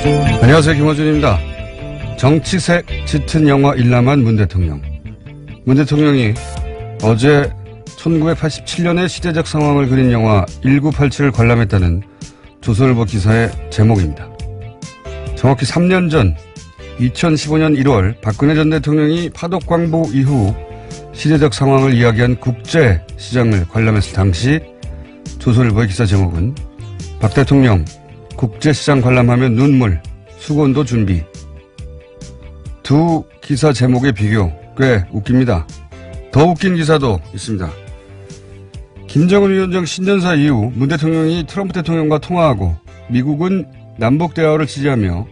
안녕하세요. 김어준입니다. 정치색 짙은 영화 일남한 문 대통령. 문 대통령이 어제 1987년의 시대적 상황을 그린 영화 1987을 관람했다는 조선일보 기사의 제목입니다. 정확히 3년 전 2015년 1월 박근혜 전 대통령이 파독광부 이후 시대적 상황을 이야기한 국제시장을 관람했을 당시 조선일보의 기사 제목은 박 대통령 국제시장 관람하면 눈물, 수건도 준비. 두 기사 제목의 비교 꽤 웃깁니다. 더 웃긴 기사도 있습니다. 김정은 위원장 신년사 이후 문 대통령이 트럼프 대통령과 통화하고 미국은 남북 대화를 지지하며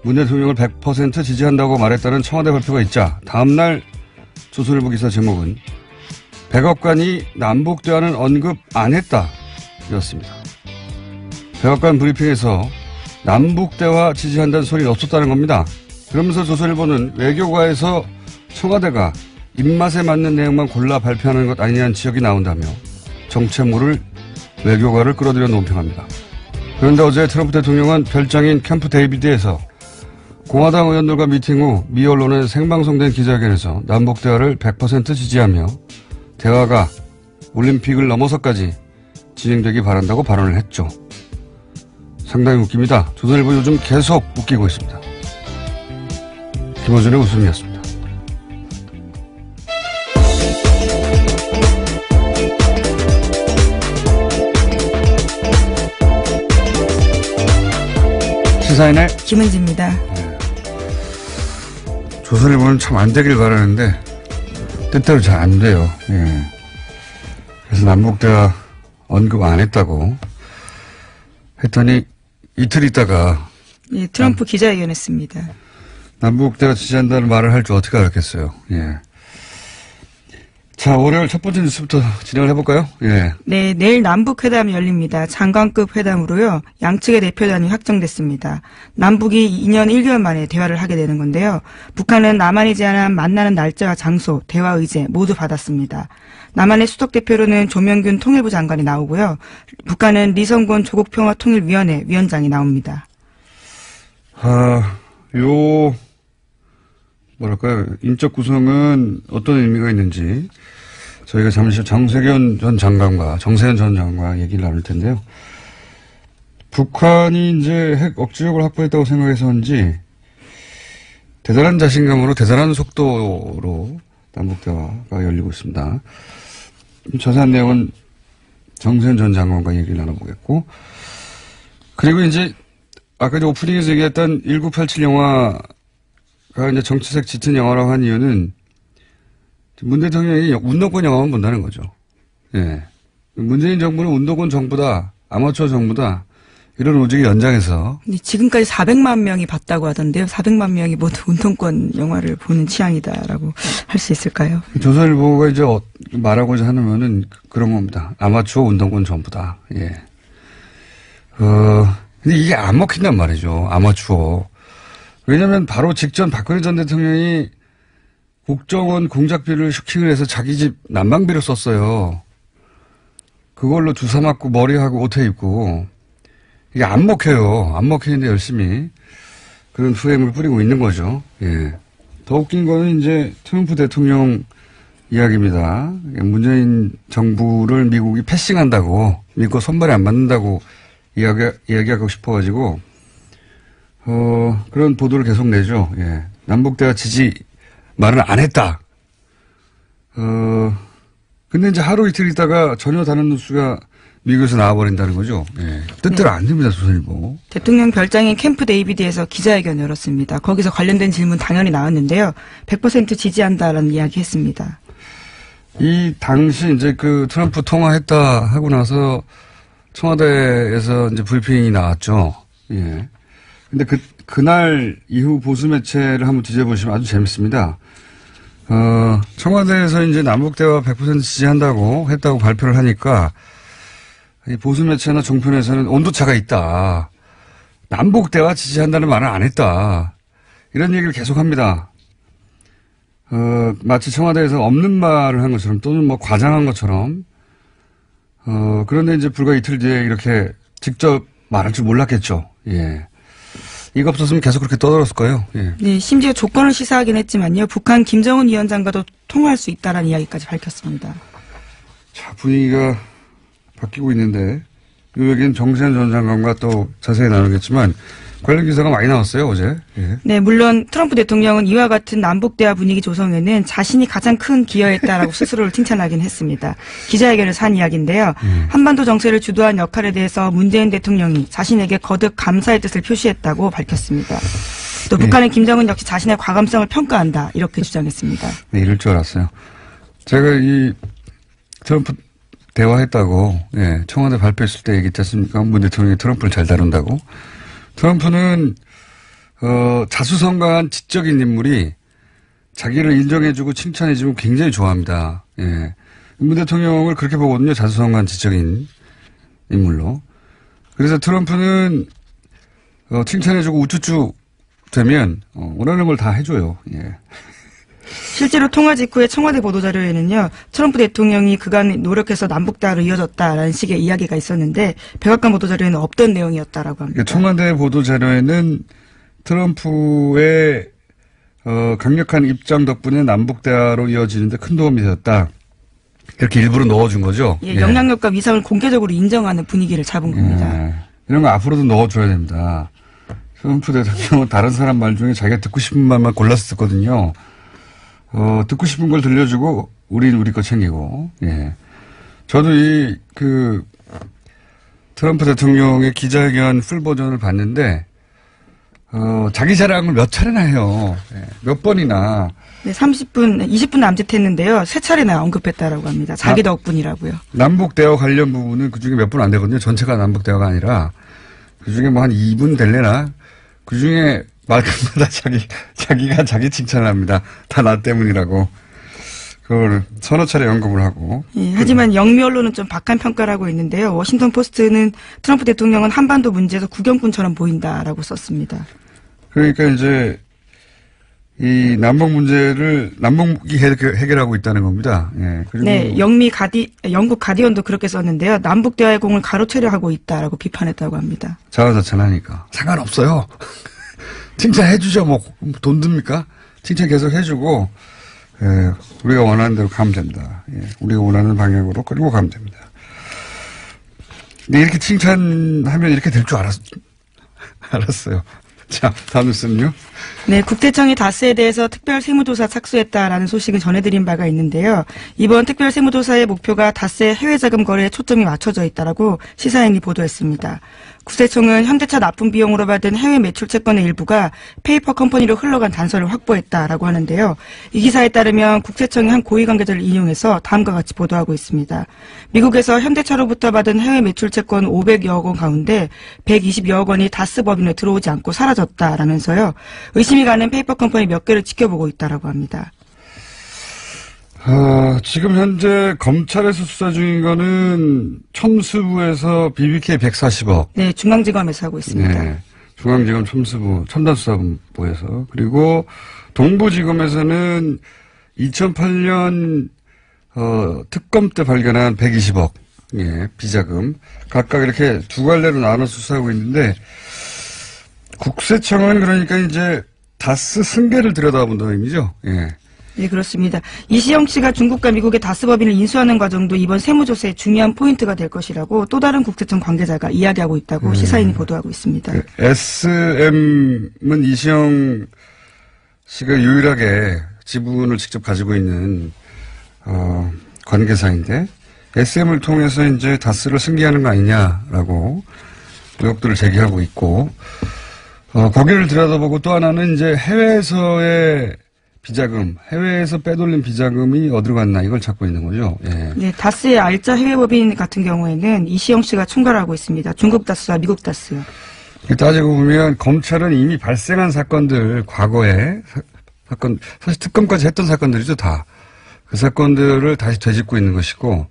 문 대통령을 100% 지지한다고 말했다는 청와대 발표가 있자 다음날 조선일보 기사 제목은 백악관이 남북 대화는 언급 안 했다 였습니다. 백악관 브리핑에서 남북 대화 지지한다는 소리는 없었다는 겁니다. 그러면서 조선일보는 외교가에서 청와대가 입맛에 맞는 내용만 골라 발표하는 것 아니냐는 지적이 나온다며 정체모를 외교가를 끌어들여 논평합니다. 그런데 어제 트럼프 대통령은 별장인 캠프 데이비드에서 공화당 의원들과 미팅 후 미 언론에 생방송된 기자회견에서 남북 대화를 100% 지지하며 대화가 올림픽을 넘어서까지 진행되기 바란다고 발언을 했죠. 상당히 웃깁니다. 조선일보 요즘 계속 웃기고 있습니다. 김어준의 웃음이었습니다. 시사인의 김은지입니다. 네. 조선일보는 참 안 되길 바라는데 뜻대로 잘 안 돼요. 예. 그래서 남북대화 언급 안 했다고 했더니 이틀 있다가 예, 트럼프 기자회견 했습니다. 남북대화 지지한다는 말을 할 줄 어떻게 알았겠어요. 예. 자, 월요일 첫 번째 뉴스부터 진행을 해볼까요? 예. 네, 내일 남북회담이 열립니다. 장관급 회담으로요. 양측의 대표단이 확정됐습니다. 남북이 2년 1개월 만에 대화를 하게 되는 건데요. 북한은 남한이 제안한 만나는 날짜와 장소, 대화 의제 모두 받았습니다. 남한의 수석 대표로는 조명균 통일부 장관이 나오고요. 북한은 리성곤 조국평화통일위원회 위원장이 나옵니다. 뭐랄까요. 인적 구성은 어떤 의미가 있는지 저희가 잠시 정세현 전 장관과 얘기를 나눌 텐데요. 북한이 이제 핵 억지력을 확보했다고 생각해서인지 대단한 자신감으로 대단한 속도로 남북대화가 열리고 있습니다. 자세한 내용은 정세현 전 장관과 얘기를 나눠보겠고, 그리고 이제 아까 오프닝에서 얘기했던 1987 영화 이제 정치색 짙은 영화라고 한 이유는 문 대통령이 운동권 영화만 본다는 거죠. 예. 문재인 정부는 운동권 정부다, 아마추어 정부다, 이런 로직의 연장에서. 지금까지 400만 명이 봤다고 하던데요. 400만 명이 모두 운동권 영화를 보는 취향이다라고 할 수 있을까요? 조선일보가 이제 말하고자 하는 거는 그런 겁니다. 아마추어 운동권 정부다. 예. 근데 이게 안 먹힌단 말이죠. 아마추어. 왜냐면 바로 직전 박근혜 전 대통령이 국정원 공작비를 슈킹을 해서 자기 집 난방비를 썼어요. 그걸로 주사 맞고 머리하고 옷에 입고. 이게 안 먹혀요. 안 먹히는데 열심히 그런 프레임을 뿌리고 있는 거죠. 예. 더 웃긴 거는 이제 트럼프 대통령 이야기입니다. 문재인 정부를 미국이 패싱한다고, 미국 손발이 안 맞는다고 이야기하고 싶어가지고 그런 보도를 계속 내죠. 예. 남북대화 지지 말은 안 했다. 근데 이제 하루 이틀 있다가 전혀 다른 뉴스가 미국에서 나와버린다는 거죠. 예. 뜻대로 안 됩니다, 조선일보. 대통령 별장인 캠프 데이비드에서 기자회견 열었습니다. 거기서 관련된 질문 당연히 나왔는데요. 100% 지지한다라는 이야기 했습니다. 이 당시 이제 그 트럼프 통화했다 하고 나서 청와대에서 이제 브리핑이 나왔죠. 예. 근데 그날 이후 보수 매체를 한번 뒤져보시면 아주 재밌습니다. 청와대에서 이제 남북대화 100% 지지한다고 했다고 발표를 하니까 이 보수 매체나 종편에서는 온도차가 있다. 남북대화 지지한다는 말은 안 했다. 이런 얘기를 계속 합니다. 마치 청와대에서 없는 말을 한 것처럼 또는 뭐 과장한 것처럼. 그런데 이제 불과 이틀 뒤에 이렇게 직접 말할 줄 몰랐겠죠. 예. 이거 없었으면 계속 그렇게 떠들었을 거예요. 예. 네, 심지어 조건을 시사하긴 했지만요. 북한 김정은 위원장과도 통화할 수 있다라는 이야기까지 밝혔습니다. 자, 분위기가 바뀌고 있는데 이 얘기는 정세현 전 장관과 또 자세히 나누겠지만 관련 기사가 많이 나왔어요, 어제. 예. 네, 물론 트럼프 대통령은 이와 같은 남북대화 분위기 조성에는 자신이 가장 큰 기여했다라고 스스로를 칭찬하긴 했습니다. 기자회견에서 한 이야기인데요. 한반도 정세를 주도한 역할에 대해서 문재인 대통령이 자신에게 거듭 감사의 뜻을 표시했다고 밝혔습니다. 또 북한의 김정은 역시 자신의 과감성을 평가한다 이렇게 주장했습니다. 네, 이럴 줄 알았어요. 제가 이 트럼프 대화했다고 예, 청와대 발표했을 때 얘기했지 않습니까? 문 대통령이 트럼프를 잘 다룬다고. 트럼프는 자수성가한 지적인 인물이 자기를 인정해주고 칭찬해주면 굉장히 좋아합니다. 예. 문 대통령을 그렇게 보거든요. 자수성가한 지적인 인물로. 그래서 트럼프는 칭찬해주고 우쭈쭈 되면 원하는 걸 다 해줘요. 예. 실제로 통화 직후에 청와대 보도자료에는요. 트럼프 대통령이 그간 노력해서 남북대화로 이어졌다라는 식의 이야기가 있었는데 백악관 보도자료에는 없던 내용이었다라고 합니다. 청와대 보도자료에는 트럼프의 강력한 입장 덕분에 남북대화로 이어지는데 큰 도움이 되었다. 이렇게 일부러 넣어준 거죠. 예, 영향력과 위상을 공개적으로 인정하는 분위기를 잡은 겁니다. 예, 이런 거 앞으로도 넣어줘야 됩니다. 트럼프 대통령은 다른 사람 말 중에 자기가 듣고 싶은 말만 골라서 듣거든요. 듣고 싶은 걸 들려주고, 우리 거 챙기고, 예. 저도 트럼프 대통령의 기자회견 풀 버전을 봤는데, 자기 자랑을 몇 차례나 해요. 예. 몇 번이나. 네, 20분 남짓했는데요. 3차례나 언급했다라고 합니다. 자기 덕분이라고요. 남북대화 관련 부분은 그 중에 몇 분 안 되거든요. 전체가 남북대화가 아니라. 그 중에 뭐 한 2분 될래나? 그 중에 말끝마다 자기가 자기 칭찬을 합니다. 다 나 때문이라고. 그걸 서너 차례 언급을 하고. 예, 하지만 영미 언론은 좀 박한 평가를 하고 있는데요. 워싱턴 포스트는 트럼프 대통령은 한반도 문제에서 구경꾼처럼 보인다라고 썼습니다. 그러니까 이제 이 남북 문제를 남북이 해결하고 있다는 겁니다. 예. 그리고 네, 영국 가디언도 그렇게 썼는데요. 남북 대화의 공을 가로채려 하고 있다라고 비판했다고 합니다. 자화자찬하니까 상관없어요. 칭찬해주죠. 뭐 돈 듭니까? 칭찬 계속 해주고 예, 우리가 원하는 대로 가면 됩니다. 예, 우리가 원하는 방향으로 끌고 가면 됩니다. 근데 이렇게 칭찬하면 이렇게 될 줄 알았어요. 자, 다음 뉴스는요. 네, 국세청이 다스에 대해서 특별 세무조사 착수했다라는 소식을 전해드린 바가 있는데요. 이번 특별 세무조사의 목표가 다스의 해외 자금 거래에 초점이 맞춰져 있다라고 시사인이 보도했습니다. 국세청은 현대차 납품 비용으로 받은 해외 매출 채권의 일부가 페이퍼 컴퍼니로 흘러간 단서를 확보했다라고 하는데요. 이 기사에 따르면 국세청이 한 고위 관계자를 인용해서 다음과 같이 보도하고 있습니다. 미국에서 현대차로부터 받은 해외 매출 채권 500여억 원 가운데 120여억 원이 다스 법인에 들어오지 않고 사라졌다라면서요. 의심이 가는 페이퍼 컴퍼니 몇 개를 지켜보고 있다라고 합니다. 지금 현재 검찰에서 수사 중인 거는 첨수부에서 BBK 140억. 네, 중앙지검에서 하고 있습니다. 네, 중앙지검 첨수부, 첨단수사본부에서. 그리고 동부지검에서는 2008년 특검 때 발견한 120억. 예, 비자금. 각각 이렇게 두 갈래로 나눠 수사하고 있는데 국세청은 그러니까 이제 다스 승계를 들여다본다는 의미죠. 예. 네, 그렇습니다. 이시영 씨가 중국과 미국의 다스 법인을 인수하는 과정도 이번 세무조사의 중요한 포인트가 될 것이라고 또 다른 국세청 관계자가 이야기하고 있다고 시사인이 보도하고 있습니다. SM은 이시영 씨가 유일하게 지분을 직접 가지고 있는 관계사인데 SM을 통해서 이제 다스를 승계하는 거 아니냐라고 의혹들을 제기하고 있고 거기를 들여다보고 또 하나는 이제 해외에서의 비자금, 해외에서 빼돌린 비자금이 어디로 갔나 이걸 찾고 있는 거죠. 예. 네, 다스의 알짜 해외법인 같은 경우에는 이시영 씨가 총괄하고 있습니다. 중국 다스와 미국 다스요. 따지고 보면 검찰은 이미 발생한 사건들, 과거에 사건, 사실 특검까지 했던 사건들이죠, 다. 그 사건들을 다시 되짚고 있는 것이고,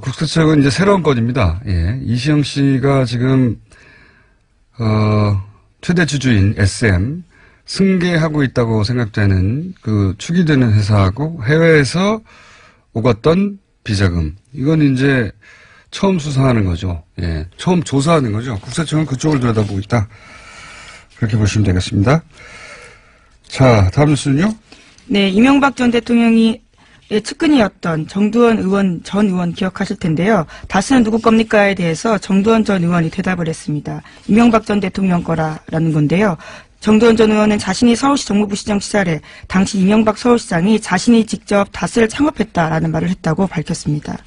국세청은 이제 새로운 건입니다. 예. 이시영 씨가 지금, 최대 주주인 SM, 승계하고 있다고 생각되는 그 추기되는 회사하고 해외에서 오갔던 비자금. 이건 이제 처음 수사하는 거죠. 예. 처음 조사하는 거죠. 국세청은 그쪽을 들여다보고 있다. 그렇게 보시면 되겠습니다. 자, 다음 뉴스는요? 네, 이명박 전 대통령이 측근이었던 정두원 전 의원 기억하실 텐데요. 다스는 누구 겁니까에 대해서 정두원 전 의원이 대답을 했습니다. 이명박 전 대통령 거라는 건데요. 정두원 전 의원은 자신이 서울시 정무부 시장 시절에 당시 이명박 서울시장이 자신이 직접 다스를 창업했다라는 말을 했다고 밝혔습니다.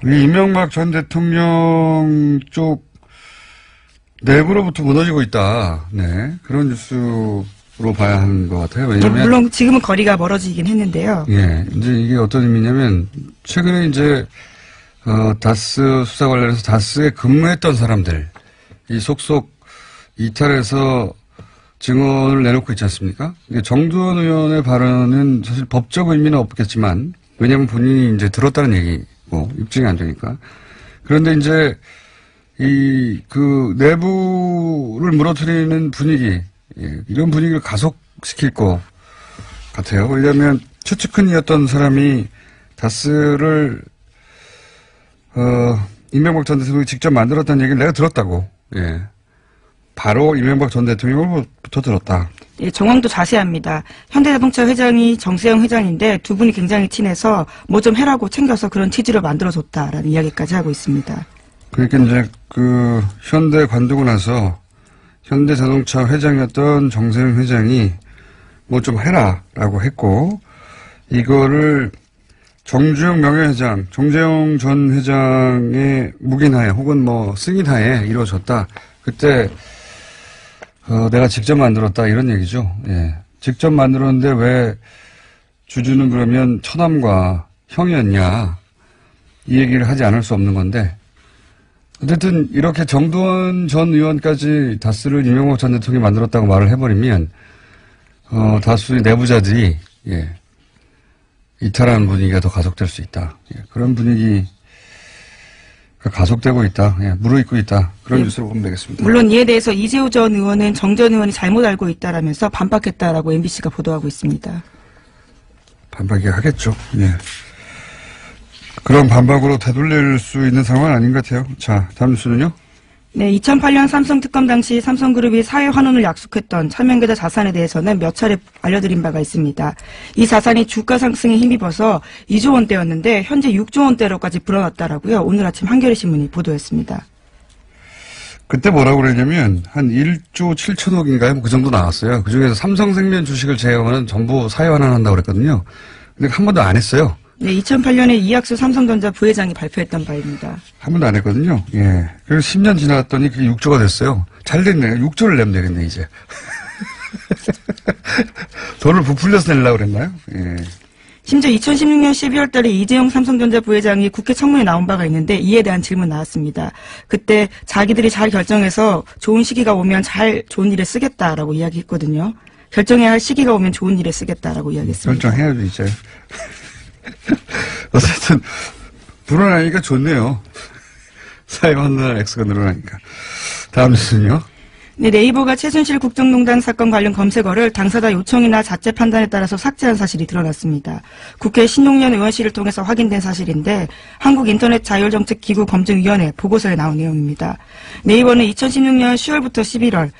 이 이명박 전 대통령 쪽 내부로부터 무너지고 있다. 네, 그런 뉴스로 봐야 하는 것 같아요. 왜냐면 물론 지금은 거리가 멀어지긴 했는데요. 예, 이제 이게 어떤 의미냐면 최근에 이제 다스 수사 관련해서 다스에 근무했던 사람들 이 속속 이탈해서 증언을 내놓고 있지 않습니까? 정두원 의원의 발언은 사실 법적 의미는 없겠지만 왜냐하면 본인이 이제 들었다는 얘기고 입증이 안 되니까. 그런데 이제 그 내부를 무너뜨리는 분위기, 예, 이런 분위기를 가속시킬 것 같아요. 왜냐하면 최측근이었던 사람이 다스를 이명박 전 대통령이 직접 만들었다는 얘기를 내가 들었다고. 예. 바로 이명박 전 대통령으로부터 들었다. 예, 정황도 자세합니다. 현대자동차 회장이 정세영 회장인데 두 분이 굉장히 친해서 뭐 좀 해라고 챙겨서 그런 취지로 만들어줬다라는 이야기까지 하고 있습니다. 그러니까 이제 현대 관두고 나서 현대자동차 회장이었던 정세영 회장이 뭐 좀 해라라고 했고 이거를 정주영 명예회장, 정재영 전 회장의 묵인하에 혹은 뭐 승인하에 이루어졌다. 그때 내가 직접 만들었다 이런 얘기죠. 예. 직접 만들었는데 왜 주주는 그러면 처남과 형이었냐 이 얘기를 하지 않을 수 없는 건데 어쨌든 이렇게 정두원 전 의원까지 다스를 이명박 전 대통령이 만들었다고 말을 해버리면 다수의 내부자들이 예, 이탈하는 분위기가 더 가속될 수 있다. 예, 그런 분위기가 가속되고 있다. 예, 무르익고 있다. 그런 뉴스로 보면 되겠습니다. 물론 이에 대해서 이재호 전 의원은 정 전 의원이 잘못 알고 있다라면서 반박했다라고 MBC가 보도하고 있습니다. 반박이 하겠죠. 예. 그런 반박으로 되돌릴 수 있는 상황은 아닌 것 같아요. 자, 다음 뉴스는요? 네, 2008년 삼성 특검 당시 삼성그룹이 사회 환원을 약속했던 차명계좌 자산에 대해서는 몇 차례 알려드린 바가 있습니다. 이 자산이 주가 상승에 힘입어서 2조 원대였는데 현재 6조 원대로까지 불어났다라고요. 오늘 아침 한겨레 신문이 보도했습니다. 그때 뭐라고 그랬냐면 한 1조 7천억인가요? 뭐 그 정도 나왔어요. 그중에서 삼성생명 주식을 제외하면 전부 사회 환원한다고 그랬거든요. 근데 한 번도 안 했어요. 네, 2008년에 이학수 삼성전자 부회장이 발표했던 바입니다. 한 번도 안 했거든요. 예. 그래서 10년 지났더니 그게 6조가 됐어요. 잘 됐네. 6조를 내면 되겠네, 이제. 돈을 부풀려서 내려고 그랬나요? 예. 심지어 2016년 12월 달에 이재용 삼성전자 부회장이 국회 청문회에 나온 바가 있는데 이에 대한 질문 나왔습니다. 그때 자기들이 잘 결정해서 좋은 시기가 오면 좋은 일에 쓰겠다라고 이야기했거든요. 결정해야 할 시기가 오면 좋은 일에 쓰겠다라고 이야기했습니다. 결정해야죠, 이제. 어쨌든 불어나니까 좋네요. 사회 환원 액수가 늘어나니까. 다음 뉴스는요? 네, 네이버가 최순실 국정농단 사건 관련 검색어를 당사자 요청이나 자체 판단에 따라서 삭제한 사실이 드러났습니다. 국회 신용년 의원실을 통해서 확인된 사실인데 한국인터넷자율정책기구 검증위원회 보고서에 나온 내용입니다. 네이버는 2016년 10월부터 11월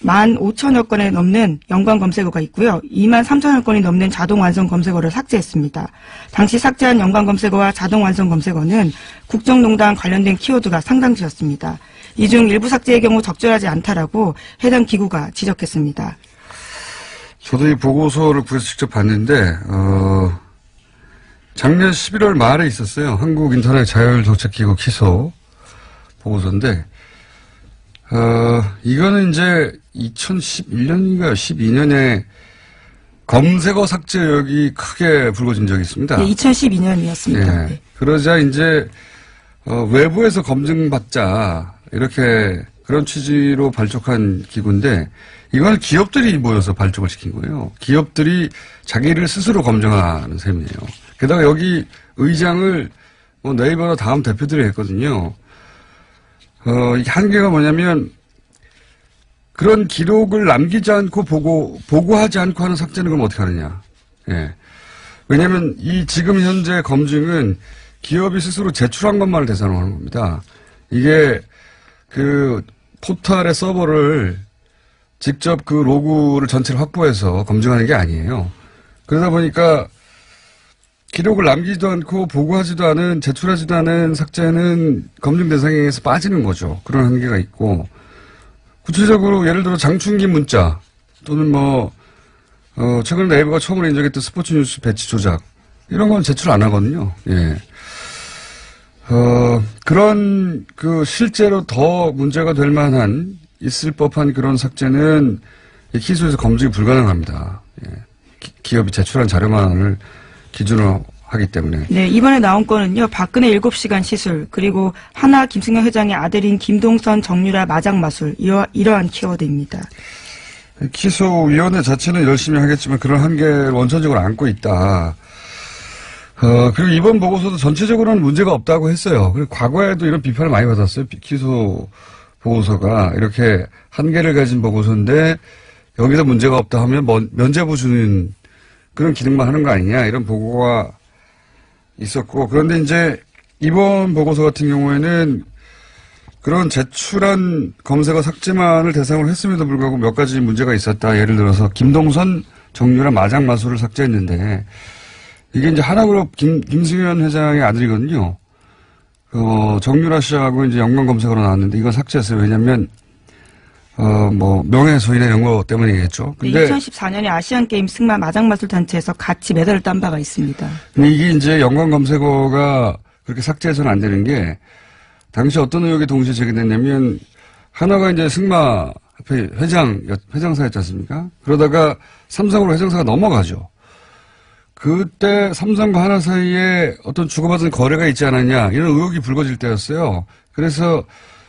15,000여 건에 넘는 연관 검색어가 있고요. 23,000여 건이 넘는 자동 완성 검색어를 삭제했습니다. 당시 삭제한 연관 검색어와 자동 완성 검색어는 국정농단 관련된 키워드가 상당수였습니다. 이 중 일부 삭제의 경우 적절하지 않다라고 해당 기구가 지적했습니다. 저도 이 보고서를 구해서 직접 봤는데 작년 11월 말에 있었어요. 한국인터넷자율정책기구 키소 보고서인데 이거는 이제 2011년인가요? 12년에 검색어 삭제 의혹이 크게 불거진 적이 있습니다. 네, 2012년이었습니다. 네. 네. 그러자 이제 외부에서 검증받자 이렇게 그런 취지로 발족한 기구인데 이건 기업들이 모여서 발족을 시킨 거예요. 기업들이 자기를 스스로 검증하는 셈이에요. 게다가 여기 의장을 네이버나 다음 대표들이 했거든요. 이게 한계가 뭐냐면 그런 기록을 남기지 않고 보고하지 않고 하는 삭제는 그럼 어떻게 하느냐. 예. 왜냐하면 이 지금 현재 검증은 기업이 스스로 제출한 것만을 대상으로 하는 겁니다. 이게 포털의 서버를 직접 그 로그를 전체를 확보해서 검증하는 게 아니에요. 그러다 보니까 기록을 남기지도 않고 보고하지도 않은, 제출하지도 않은 삭제는 검증 대상에서 빠지는 거죠. 그런 한계가 있고, 구체적으로 예를 들어 장충기 문자 또는 최근에 네이버가 처음으로 인정했던 스포츠 뉴스 배치 조작, 이런 건 제출 안 하거든요. 예. 그런 실제로 더 문제가 될 만한, 있을 법한 그런 삭제는 기소에서 검증이 불가능합니다. 예. 기업이 제출한 자료만을 기준으로 하기 때문에. 네, 이번에 나온 건은요, 박근혜 7시간 시술, 그리고 하나 김승현 회장의 아들인 김동선 정유라 마장 마술, 이러한 키워드입니다. 기소위원회 자체는 열심히 하겠지만 그런 한계를 원천적으로 안고 있다. 그리고 이번 보고서도 전체적으로는 문제가 없다고 했어요. 그리고 과거에도 이런 비판을 많이 받았어요. 기소 보고서가 이렇게 한계를 가진 보고서인데 여기서 문제가 없다 하면 면죄부 주는 그런 기능만 하는 거 아니냐, 이런 보고가 있었고, 그런데 이제 이번 보고서 같은 경우에는 그런 제출한 검색어 삭제만을 대상으로 했음에도 불구하고 몇 가지 문제가 있었다. 예를 들어서 김동선 정유라 마장 마술을 삭제했는데, 이게 이제 하나그룹 김승현 회장의 아들이거든요. 정유라 씨하고 이제 연관 검색어로 나왔는데 이거 삭제했어요. 왜냐면 명예훼손이나 이런 거 때문이겠죠. 근데 2014년에 아시안게임 승마 마장마술 단체에서 같이 메달을 딴 바가 있습니다. 근데 이게 이제 연관 검색어가 그렇게 삭제해서는 안 되는 게, 당시 어떤 의혹이 동시에 제기됐냐면, 하나가 이제 승마 회장사였지 않습니까? 그러다가 삼성으로 회장사가 넘어가죠. 그때 삼성과 하나 사이에 어떤 주고받은 거래가 있지 않았냐, 이런 의혹이 불거질 때였어요. 그래서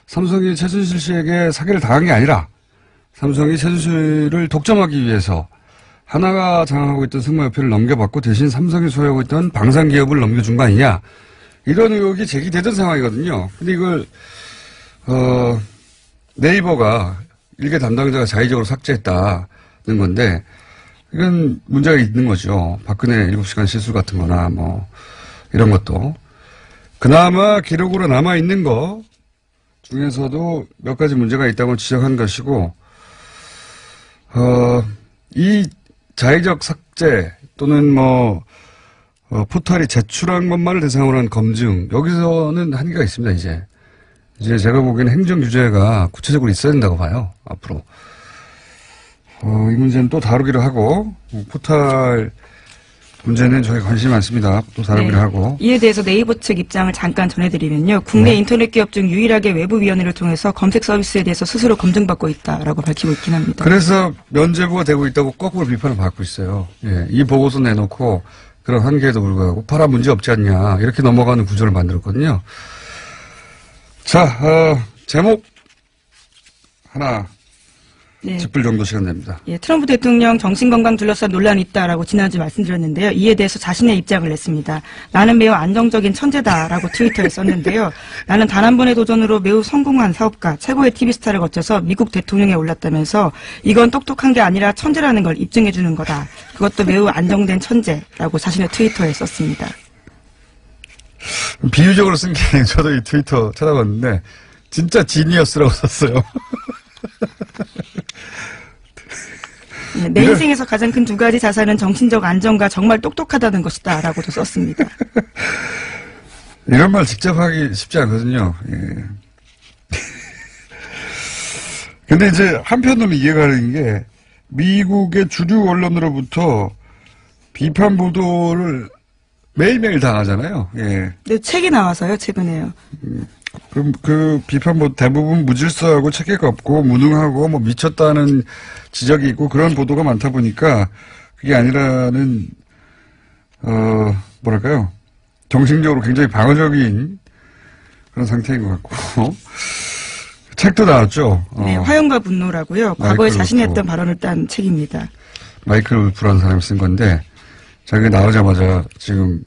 삼성이 최순실 씨에게 사기를 당한 게 아니라 삼성이 최순실을 독점하기 위해서 하나가 장악하고 있던 승마협회를 넘겨받고 대신 삼성이 소유하고 있던 방산기업을 넘겨준 거 아니냐, 이런 의혹이 제기되던 상황이거든요. 근데 이걸 네이버가 일개 담당자가 자의적으로 삭제했다는 건데, 이건 문제가 있는 거죠. 박근혜 7시간 실수 같은 거나 이런 것도. 그나마 기록으로 남아있는 거 중에서도 몇 가지 문제가 있다고 지적한 것이고, 이 자의적 삭제 또는 포털이 제출한 것만을 대상으로 한 검증, 여기서는 한계가 있습니다, 이제 제가 보기에는 행정 규제가 구체적으로 있어야 된다고 봐요, 앞으로. 이 문제는 또 다루기로 하고, 포털 문제는 저희 관심이 많습니다. 또 다루기로 하고. 이에 대해서 네이버 측 입장을 잠깐 전해드리면요. 국내 인터넷 기업 중 유일하게 외부위원회를 통해서 검색 서비스에 대해서 스스로 검증받고 있다라고 밝히고 있긴 합니다. 그래서 면죄부가 되고 있다고 거꾸로 비판을 받고 있어요. 예, 이 보고서 내놓고 그런 한계에도 불구하고 파라 문제 없지 않냐, 이렇게 넘어가는 구조를 만들었거든요. 자, 제목 하나. 네. 짚을 정도 시간 됩니다. 예, 트럼프 대통령 정신건강 둘러싼 논란이 있다라고 지난주 말씀드렸는데요. 이에 대해서 자신의 입장을 냈습니다. 나는 매우 안정적인 천재다라고 트위터에 썼는데요. 나는 단 한 번의 도전으로 매우 성공한 사업가, 최고의 TV스타를 거쳐서 미국 대통령에 올랐다면서 이건 똑똑한 게 아니라 천재라는 걸 입증해 주는 거다. 그것도 매우 안정된 천재라고 자신의 트위터에 썼습니다. 비유적으로 쓴 게 아니고 저도 이 트위터 찾아봤는데 진짜 지니어스라고 썼어요. 내 인생에서 가장 큰 두 가지 자산은 정신적 안정과 정말 똑똑하다는 것이다 라고도 썼습니다. 이런 말 직접 하기 쉽지 않거든요. 예. 근데 이제 한편으로는 이해가 가는 게, 미국의 주류 언론으로부터 비판 보도를 매일매일 당하잖아요. 예. 네, 책이 나와서요, 최근에요. 그럼 그 비판 대부분 무질서하고 체계가 없고 무능하고 미쳤다는 지적이 있고 그런 보도가 많다 보니까 그게 아니라는 뭐랄까요, 정신적으로 굉장히 방어적인 그런 상태인 것 같고. 책도 나왔죠. 네, 화염과 분노라고요. 과거에 자신이 했던 발언을 딴 책입니다. 마이클 울프라는 사람이 쓴 건데 자기가 나오자마자 지금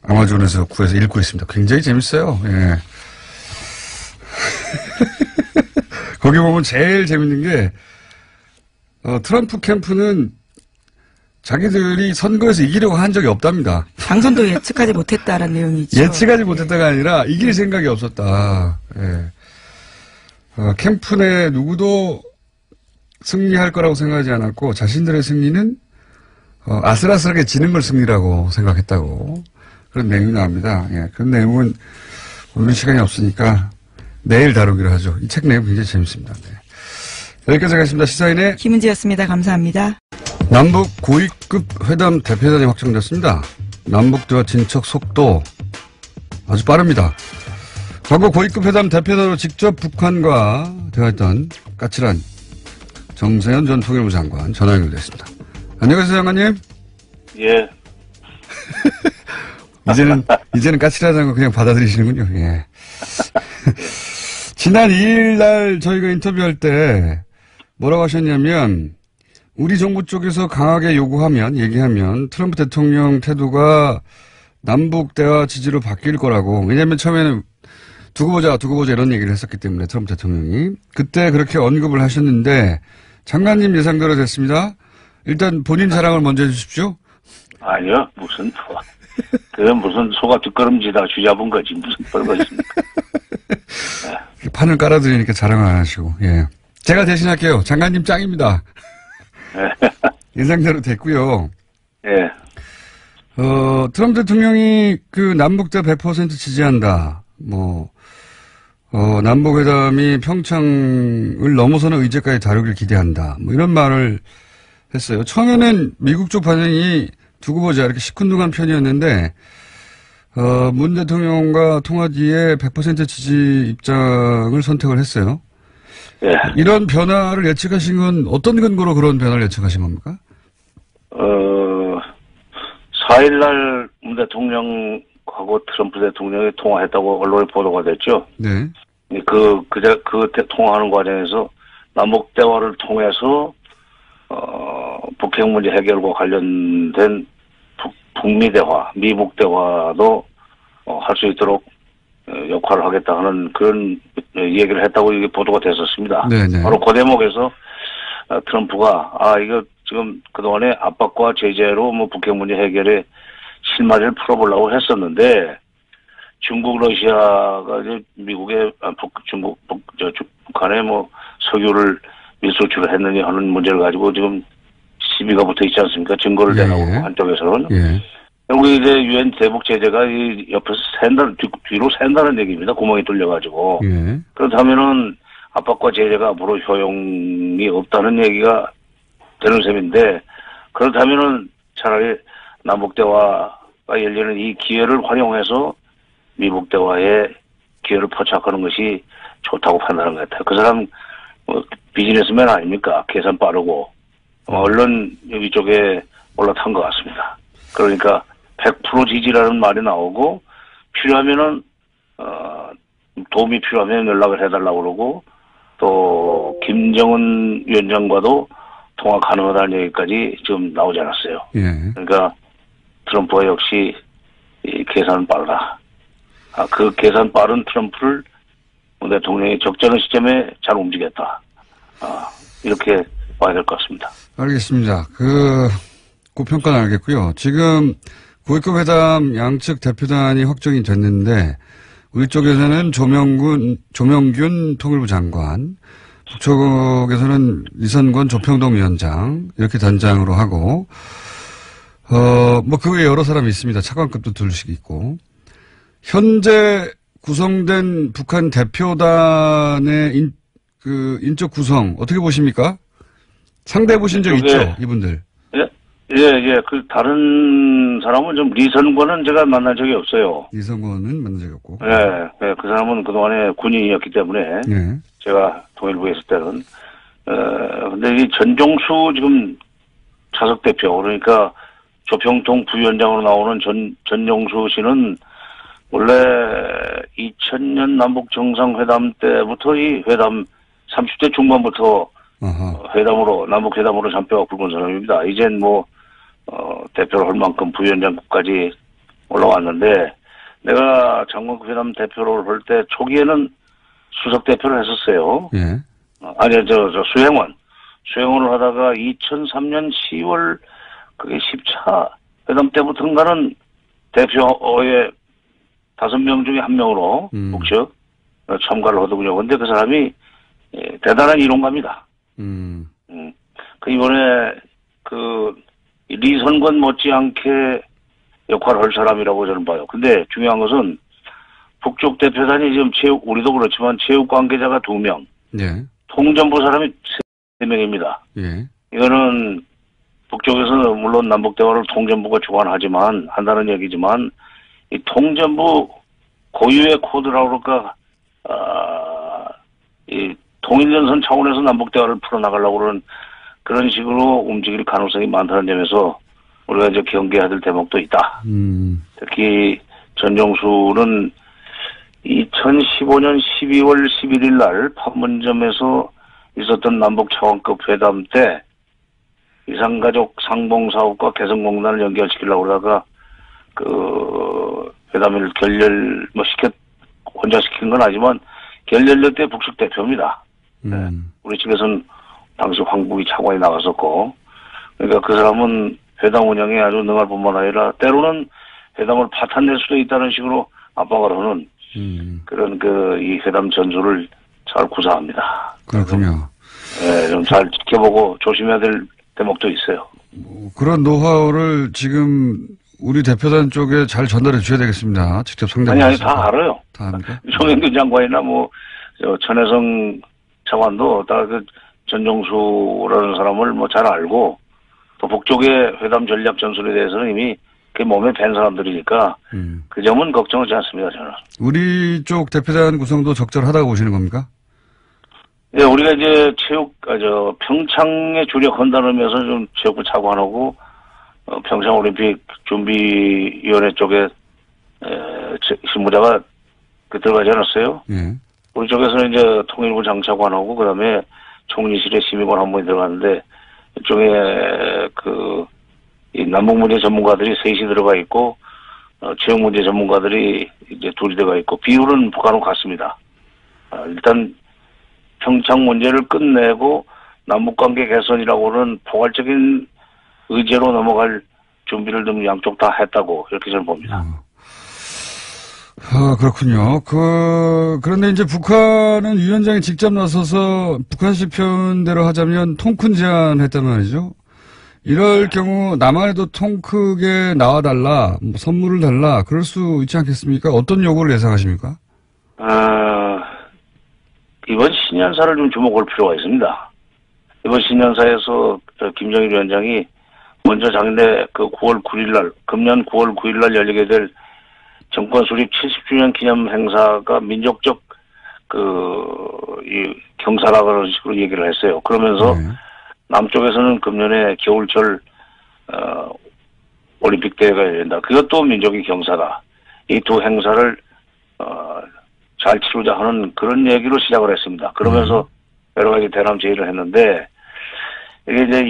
아마존에서 구해서 읽고 있습니다. 굉장히 재밌어요. 예. 거기 보면 제일 재밌는 게, 트럼프 캠프는 자기들이 선거에서 이기려고 한 적이 없답니다. 당선도 예측하지 못했다라는 내용이 있죠. 예측하지 못했다가 아니라 이길 생각이 없었다. 예. 캠프 내 누구도 승리할 거라고 생각하지 않았고 자신들의 승리는 아슬아슬하게 지는 걸 승리라고 생각했다고 그런 내용이 나옵니다. 예, 그런 내용은 오늘 시간이 없으니까 내일 다루기로 하죠. 이 책 내용 굉장히 재밌습니다. 네. 여기까지 하겠습니다. 시사인의 김은지였습니다. 감사합니다. 남북 고위급 회담 대표단이 확정됐습니다. 남북대화 진척 속도 아주 빠릅니다. 과거 고위급 회담 대표단으로 직접 북한과 대화했던 까칠한 정세현 전 통일부 장관 전화 연결됐습니다. 안녕하세요, 장관님. 예. 이제는 까칠하다는 거 그냥 받아들이시는군요. 예. 지난 2일 날 저희가 인터뷰할 때 뭐라고 하셨냐면, 우리 정부 쪽에서 강하게 얘기하면 트럼프 대통령 태도가 남북 대화 지지로 바뀔 거라고. 왜냐면 처음에는 두고 보자 이런 얘기를 했었기 때문에 트럼프 대통령이. 그때 그렇게 언급을 하셨는데 장관님 예상대로 됐습니다. 일단 본인 자랑을 먼저 해주십시오. 아니요. 무슨 소가 뒷걸음지다 쥐잡은 거지. 무슨 뻘것입니까. 네. 판을 깔아드리니까 자랑을 안 하시고. 예. 제가 대신할게요. 장관님 짱입니다. 예상대로 됐고요. 예. 트럼프 대통령이 그 남북대 100% 지지한다. 남북회담이 평창을 넘어서는 의제까지 다루길 기대한다. 이런 말을 했어요. 처음에는 미국 쪽 반응이 두고 보자 이렇게 시큰둥한 편이었는데, 문 대통령과 통화 뒤에 100% 지지 입장을 선택을 했어요. 예. 이런 변화를 예측하신 건 어떤 근거로 그런 변화를 예측하신 겁니까? 4일날 문 대통령하고 트럼프 대통령이 통화했다고 언론에 보도가 됐죠. 네. 그 통화하는 과정에서 남북 대화를 통해서 북핵 문제 해결과 관련된 북미 대화, 미북 대화도 할 수 있도록 역할을 하겠다 하는 그런 얘기를 했다고 이게 보도가 됐었습니다. 네네. 바로 그 대목에서 트럼프가 이거 지금 그동안에 압박과 제재로 북핵 문제 해결에 실마리를 풀어보려고 했었는데, 중국, 러시아가 이제 미국에 북한에 석유를 밀수출을 했느냐 하는 문제를 가지고 지금 시비가 붙어 있지 않습니까? 증거를 내놓고 한쪽에서는. 예. 결국에 이제 유엔 대북 제재가 이 옆에서 뒤로 샌다는 얘기입니다. 구멍이 뚫려가지고. 예. 그렇다면은 압박과 제재가 앞으로 효용이 없다는 얘기가 되는 셈인데, 그렇다면은 차라리 남북 대화가 열리는 이 기회를 활용해서 미북 대화에 기회를 포착하는 것이 좋다고 판단하는 것 같아요. 그 사람 비즈니스맨 아닙니까? 계산 빠르고 언론 이쪽에 올라탄 것 같습니다. 그러니까 100% 지지라는 말이 나오고, 필요하면은 도움이 필요하면 연락을 해달라고 그러고, 또 김정은 위원장과도 통화 가능하다는 얘기까지 지금 나오지 않았어요. 예. 그러니까 트럼프가 역시 이 계산 빠르다. 그 계산 빠른 트럼프를 문 대통령이 적절한 시점에 잘 움직였다. 이렇게 봐야 될 것 같습니다. 알겠습니다. 그 평가는 알겠고요. 지금 고위급 회담 양측 대표단이 확정이 됐는데, 우리 쪽에서는 조명균 통일부 장관, 북쪽에서는 이선권 조평동 위원장, 이렇게 단장으로 하고, 그 외에 여러 사람이 있습니다. 차관급도 둘씩 있고. 현재 구성된 북한 대표단의 인적 구성, 어떻게 보십니까? 상대해 보신 적 있죠? 이분들. 예. 다른 사람은 리선권은 제가 만난 적이 없어요. 리선권은 만난 적이 없고. 예. 그 사람은 그동안에 군인이었기 때문에. 예. 제가 통일부에 있을 때는. 근데 이 전종수 지금 차석 대표, 그러니까 조평통 부위원장으로 나오는 전종수 씨는 원래 2000년 남북 정상회담 때부터 이 회담 30대 중반부터 남북 회담으로 잔뼈가 굵은 사람입니다. 이젠 대표를 할 만큼 부위원장급까지 올라왔는데, 내가 장관급 회담 대표를 할 때 초기에는 수석 대표를 했었어요. 예. 수행원을 하다가 2003년 10월 그게 10차 회담 때부터인가는 대표의 5명 중에 1명으로 북측 참가를 하더군요. 근데 그 사람이 대단한 이론가입니다. 음. 그 이번에 그 리선권 못지않게 역할을 할 사람이라고 저는 봐요. 근데 중요한 것은 북쪽 대표단이 지금 우리도 그렇지만 체육 관계자가 2명, 예. 통전부 사람이 3명입니다. 예. 이거는 북쪽에서는 물론 남북대화를 통전부가 주관하지만 한다는 얘기지만 이 통전부 고유의 코드라고 그럴까 이 통일연선 차원에서 남북대화를 풀어나가려고 그러는 그런 식으로 움직일 가능성이 많다는 점에서 우리가 이제 경계해야 될 대목도 있다. 특히 전정수는 2015년 12월 11일 날 판문점에서 있었던 남북 차관급 회담 때 이산가족 상봉사업과 개성공단을 연결시키려고 그러다가 그 회담을 혼자 시킨 건 아니지만 결렬될 때 북측 대표입니다. 네. 우리 측에서는 당시 황국이 차관이 나갔었고, 그러니까 그 사람은 회담 운영에 아주 능할 뿐만 아니라 때로는 회담을 파탄낼 수도 있다는 식으로 압박을 하는 그런 이 회담 전술을 잘 구사합니다. 그렇군요. 네, 좀 잘 지켜보고 조심해야 될 대목도 있어요. 그런 노하우를 지금 우리 대표단 쪽에 잘 전달해 주셔야 되겠습니다. 직접 상담을. 아니, 다 알아요. 다 합니까? 송영균 장관이나 전혜성 차관도 다 전정수라는 사람을 잘 알고 또 북쪽의 회담 전략 전술에 대해서는 이미 그 몸에 밴 사람들이니까 그 점은 걱정하지 않습니다, 저는. 우리 쪽 대표단 구성도 적절하다고 보시는 겁니까? 네, 우리가 이제 평창에 주력한다는 면에서 좀 체육부 차관하고 평창올림픽 준비위원회 쪽에 실무자가 들어가지 않았어요? 예. 우리 쪽에서는 이제 통일부 장차관하고 그다음에 총리실의 심의관 한 분이 들어갔는데 이쪽에 이 남북문제 전문가들이 셋이 들어가 있고 체육문제 전문가들이 이제 2이 들어가 있고 비율은 북한은 같습니다. 일단 평창 문제를 끝내고 남북관계 개선이라고는 포괄적인 의제로 넘어갈 준비를 좀 양쪽 다 했다고 이렇게 저는 봅니다. 그렇군요. 그런데 이제 북한은 위원장이 직접 나서서 북한식 표현대로 하자면 통 큰 제안을 했단 말이죠. 이럴 경우 남한에도 통 크게 나와달라, 선물을 달라, 그럴 수 있지 않겠습니까? 어떤 요구를 예상하십니까? 이번 신년사를 좀 주목할 필요가 있습니다. 이번 신년사에서 김정일 위원장이 먼저 작년에 9월 9일 날, 금년 9월 9일 날 열리게 될 정권 수립 70주년 기념 행사가 민족적 이 경사라는 식으로 얘기를 했어요. 그러면서 남쪽에서는 금년에 겨울철 올림픽 대회가 열린다. 그것도 민족의 경사다. 이 2 행사를 잘 치르자 하는 그런 얘기로 시작을 했습니다. 그러면서 여러 가지 대남 제의를 했는데 이게 이제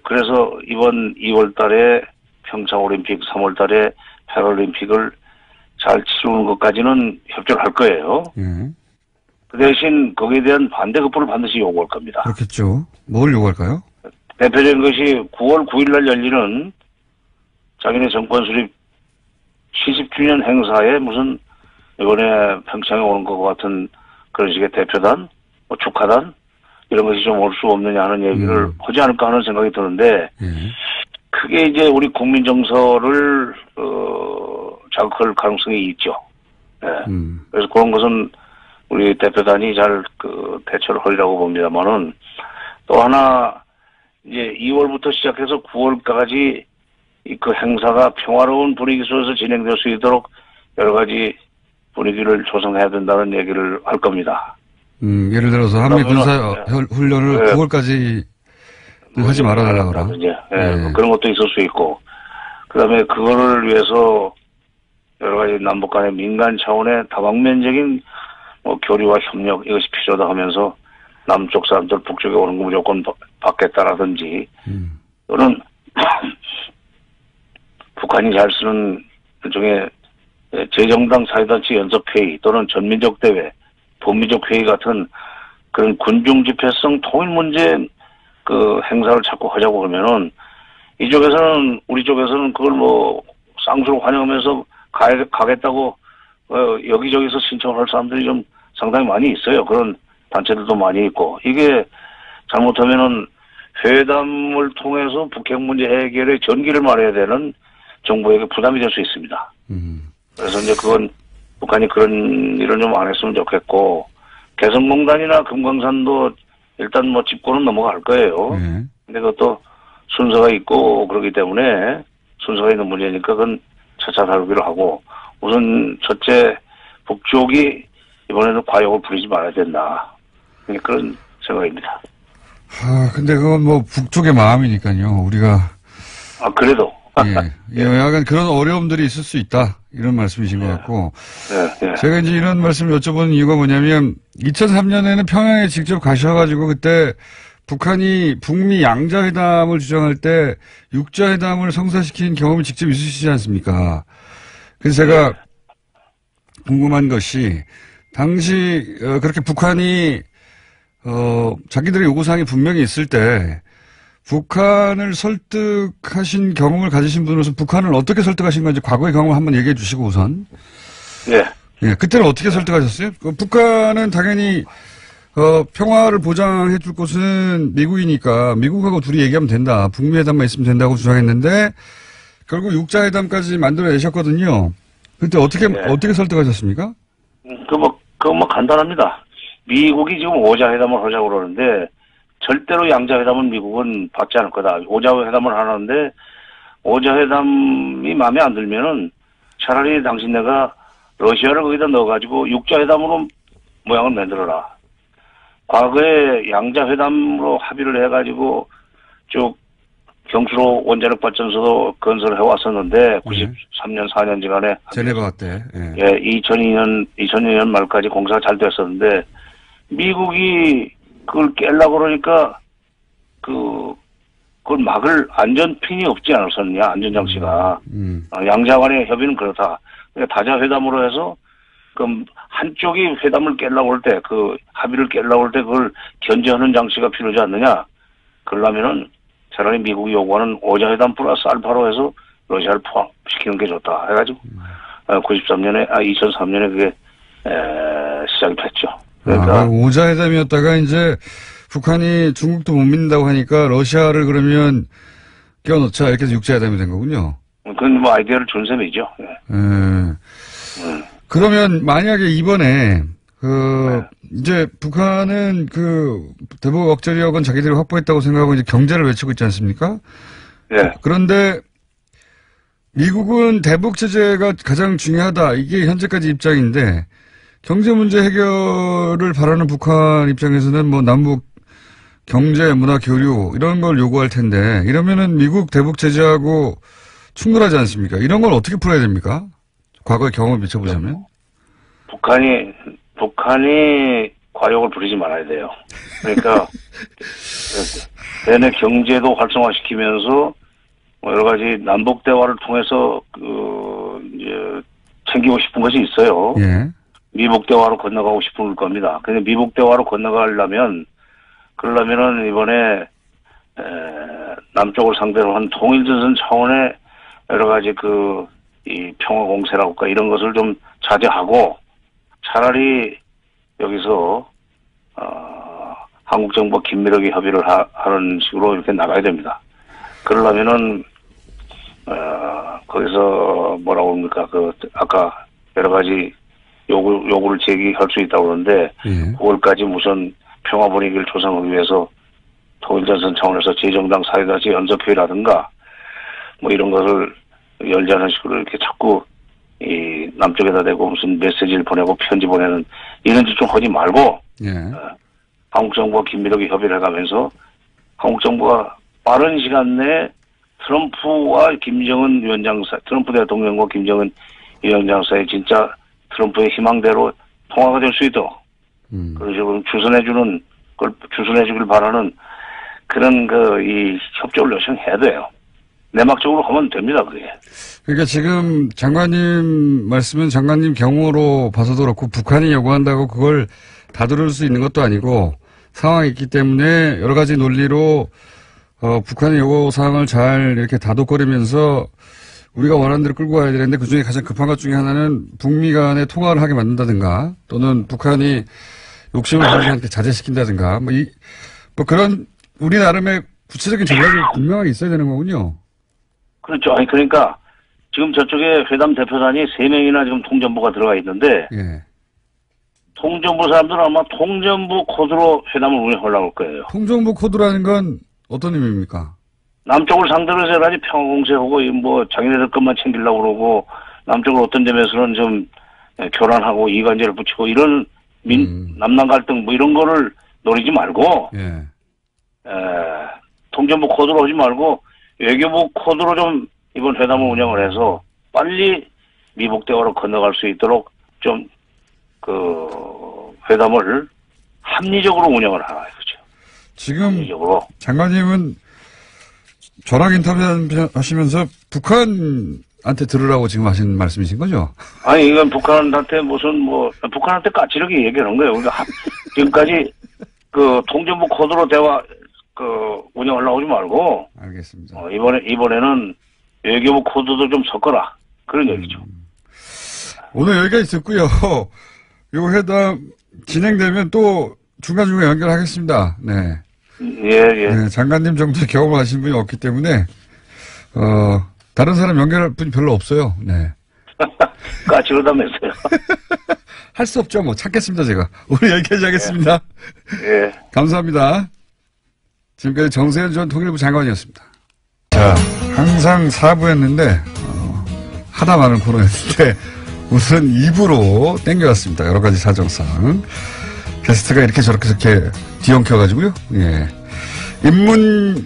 그래서 이번 2월 달에 평창 올림픽, 3월 달에 패럴림픽을 잘 치르는 것까지는 협조를 할 거예요. 그 대신 거기에 대한 반대 급부를 반드시 요구할 겁니다. 그렇겠죠. 뭘 요구할까요? 대표적인 것이 9월 9일 날 열리는 자기네 정권 수립 70주년 행사에 무슨 이번에 평창에 오는 것 같은 그런 식의 대표단, 축하단 이런 것이 좀 올 수 없느냐 하는 얘기를 하지 않을까 하는 생각이 드는데 그게 이제 우리 국민 정서를 자극할 가능성이 있죠. 네. 그래서 그런 것은 우리 대표단이 잘 대처를 하리라고 봅니다만은 또 하나 이제 2월부터 시작해서 9월까지 그 행사가 평화로운 분위기 속에서 진행될 수 있도록 여러 가지 분위기를 조성해야 된다는 얘기를 할 겁니다. 예를 들어서 한미 군사 훈련을 9월까지 하지 말아달라거나. 그런 것도 있을 수 있고, 그 다음에 그거를 위해서 여러 가지 남북 간의 민간 차원의 다방면적인 교류와 협력 이것이 필요하다 하면서 남쪽 사람들 북쪽에 오는 거 무조건 받겠다라든지 또는 북한이 잘 쓰는 일종의 재정당 사회단체 연석회의 또는 전민족 대회, 범민족 회의 같은 그런 군중 집회성 통일 문제 행사를 자꾸 하자고 하면은 이쪽에서는 우리 쪽에서는 그걸 쌍수로 환영하면서 가겠다고 여기저기서 신청할 사람들이 좀 상당히 많이 있어요. 그런 단체들도 많이 있고 이게 잘못하면은 회담을 통해서 북핵 문제 해결에 전기를 말해야 되는 정부에게 부담이 될 수 있습니다. 그래서 이제 그건 북한이 그런 일을 좀 안 했으면 좋겠고 개성공단이나 금강산도 일단 뭐 짚고는 넘어갈 거예요. 근데 그것도 순서가 있고 그렇기 때문에 순서가 있는 문제니까 그건 차차 다루기로 하고 우선 첫째 북쪽이 이번에도 과욕을 부리지 말아야 된다. 그런 생각입니다. 근데 그건 뭐 북쪽의 마음이니까요. 우리가 그래도 예, 약간 그런 어려움들이 있을 수 있다. 이런 말씀이신 것 같고. 네. 제가 이제 이런 말씀을 여쭤보는 이유가 뭐냐면 2003년에는 평양에 직접 가셔가지고 그때 북한이 북미 양자회담을 주장할 때 육자회담을 성사시킨 경험이 직접 있으시지 않습니까? 그래서 제가 궁금한 것이 당시 그렇게 북한이 자기들의 요구사항이 분명히 있을 때 북한을 설득하신 경험을 가지신 분으로서 북한을 어떻게 설득하신 건지 과거의 경험을 한번 얘기해 주시고 우선. 예, 그때는 어떻게 설득하셨어요? 북한은 당연히 평화를 보장해 줄 곳은 미국이니까 미국하고 둘이 얘기하면 된다. 북미 회담만 있으면 된다고 주장했는데 결국 육자회담까지 만들어내셨거든요. 그때 어떻게 설득하셨습니까? 그거 간단합니다. 미국이 지금 오자회담을 하자고 그러는데 절대로 양자회담은 미국은 받지 않을 거다. 오자회담을 하는데 오자회담이 마음에 안 들면은 차라리 당신네가 러시아를 거기다 넣어가지고 육자회담으로 모양을 만들어라. 과거에 양자회담으로 합의를 해가지고 쭉 경추로 원자력 발전소도 건설해 왔었는데 93년 4년지간에 제네바 때 2002년 말까지 공사가 잘 됐었는데 미국이 그걸 깨려고 그러니까 그걸 막을 안전핀이 없지 않았었느냐 안전장치가 양자 간의 협의는 그렇다. 그러니까 다자회담으로 해서 그럼 한쪽이 회담을 깨려고 할 때 그 합의를 깨려고 할 때 그걸 견제하는 장치가 필요하지 않느냐. 그러려면은 차라리 미국이 요구하는 오자회담 플러스 알파로 해서 러시아를 포함시키는 게 좋다 해가지고 2003년에 그게 시작이 됐죠. 그러니까 오자회담이었다가 이제 북한이 중국도 못 믿는다고 하니까 러시아를 그러면 껴넣자 이렇게 해서 육자회담이 된 거군요. 그건 뭐 아이디어를 준 셈이죠. 그러면 만약에 이번에 이제 북한은 대북 억제력은 자기들이 확보했다고 생각하고 이제 경제를 외치고 있지 않습니까? 네. 그런데 미국은 대북 제재가 가장 중요하다. 이게 현재까지 입장인데 경제 문제 해결을 바라는 북한 입장에서는 뭐 남북 경제, 문화, 교류 이런 걸 요구할 텐데 이러면은 미국 대북 제재하고 충돌하지 않습니까? 이런 걸 어떻게 풀어야 됩니까? 과거의 경험을 비춰보자면. 북한이 과욕을 부리지 말아야 돼요. 그러니까 내내 경제도 활성화시키면서 뭐 여러 가지 남북 대화를 통해서 이제 챙기고 싶은 것이 있어요. 예. 미북 대화로 건너가고 싶은 겁니다. 근데 미북 대화로 건너가려면은 이번에 남쪽을 상대로 한 통일전선 차원의 여러 가지 이 평화 공세라고 할까 이런 것을 좀 자제하고 차라리 여기서 한국 정부와 긴밀하게 협의를 하는 식으로 이렇게 나가야 됩니다. 그러려면은 거기서 뭐라고 합니까? 아까 여러 가지 요구를 제기할 수 있다고 그러는데 9월까지 우선 평화 분위기를 조성하기 위해서 통일전선 차원에서 제 정당 사이다지 연석회의라든가 뭐 이런 것을 열자는 식으로 이렇게 자꾸 이 남쪽에다 대고 무슨 메시지를 보내고 편지 보내는 이런 짓 좀 하지 말고 한국 정부와 긴밀하게 협의를 해가면서 한국 정부가 빠른 시간 내에 트럼프와 김정은 위원장 사이, 트럼프 대통령과 김정은 위원장 사이 진짜 트럼프의 희망대로 통화가 될 수 있도록 그런 식으로 주선해주길 바라는 그런 이 협조를 요청해야 돼요. 내막적으로 하면 됩니다, 그게. 그러니까 지금 장관님 말씀은 장관님 경우로 봐서도 그렇고 북한이 요구한다고 그걸 다 들을 수 있는 것도 아니고 상황이 있기 때문에 여러 가지 논리로 북한의 요구 사항을 잘 이렇게 다독거리면서 우리가 원하는 대로 끌고 가야 되는데 그중에 가장 급한 것 중에 하나는 북미 간의 통화를 하게 만든다든가 또는 북한이 욕심을 부리한테 자제시킨다든가 뭐 그런 우리 나름의 구체적인 전략이 분명하게 있어야 되는 거군요. 그렇죠. 아니 그러니까 지금 저쪽에 회담 대표단이 3명이나 지금 통전부가 들어가 있는데 예. 통전부 사람들은 아마 통전부 코드로 회담을 운영하려고 할 거예요. 통전부 코드라는 건 어떤 의미입니까? 남쪽을 상대로 해서 가지 평화공세하고 뭐 자기네들 것만 챙기려고 그러고 남쪽을 어떤 점에서는 좀 교란하고 이간질을 붙이고 이런 남남 갈등 뭐 이런 거를 노리지 말고 예. 통전부 코드로 하지 말고 외교부 코드로 좀 이번 회담을 운영을 해서 빨리 미북 대화로 건너갈 수 있도록 좀 회담을 합리적으로 운영을 하라 이거죠. 지금 합리적으로. 장관님은 저랑 인터뷰 하시면서 북한한테 들으라고 지금 하신 말씀이신 거죠? 아니 이건 북한한테 북한한테 까칠하게 얘기를 한 거예요. 그러니까 지금까지 통전부 코드로 대화 운영하려고 하지 말고. 알겠습니다. 이번에는 외교부 코드도 좀 섞어라. 그런 얘기죠. 오늘 여기까지 듣고요. 요 회담 진행되면 또 중간중간 연결하겠습니다. 네. 예. 네, 장관님 정도의 경험을 하신 분이 없기 때문에, 다른 사람 연결할 분이 별로 없어요. 네. 까칠하다면서요. 할 수 없죠. 뭐, 찾겠습니다, 제가. 오늘 여기까지 하겠습니다. 예. 감사합니다. 지금까지 정세현 전 통일부 장관이었습니다. 자, 항상 4부였는데, 하다 많은 코너였는데, 우선 2부로 땡겨왔습니다. 여러 가지 사정상. 게스트가 이렇게 저렇게 뒤엉켜가지고요. 예. 인문결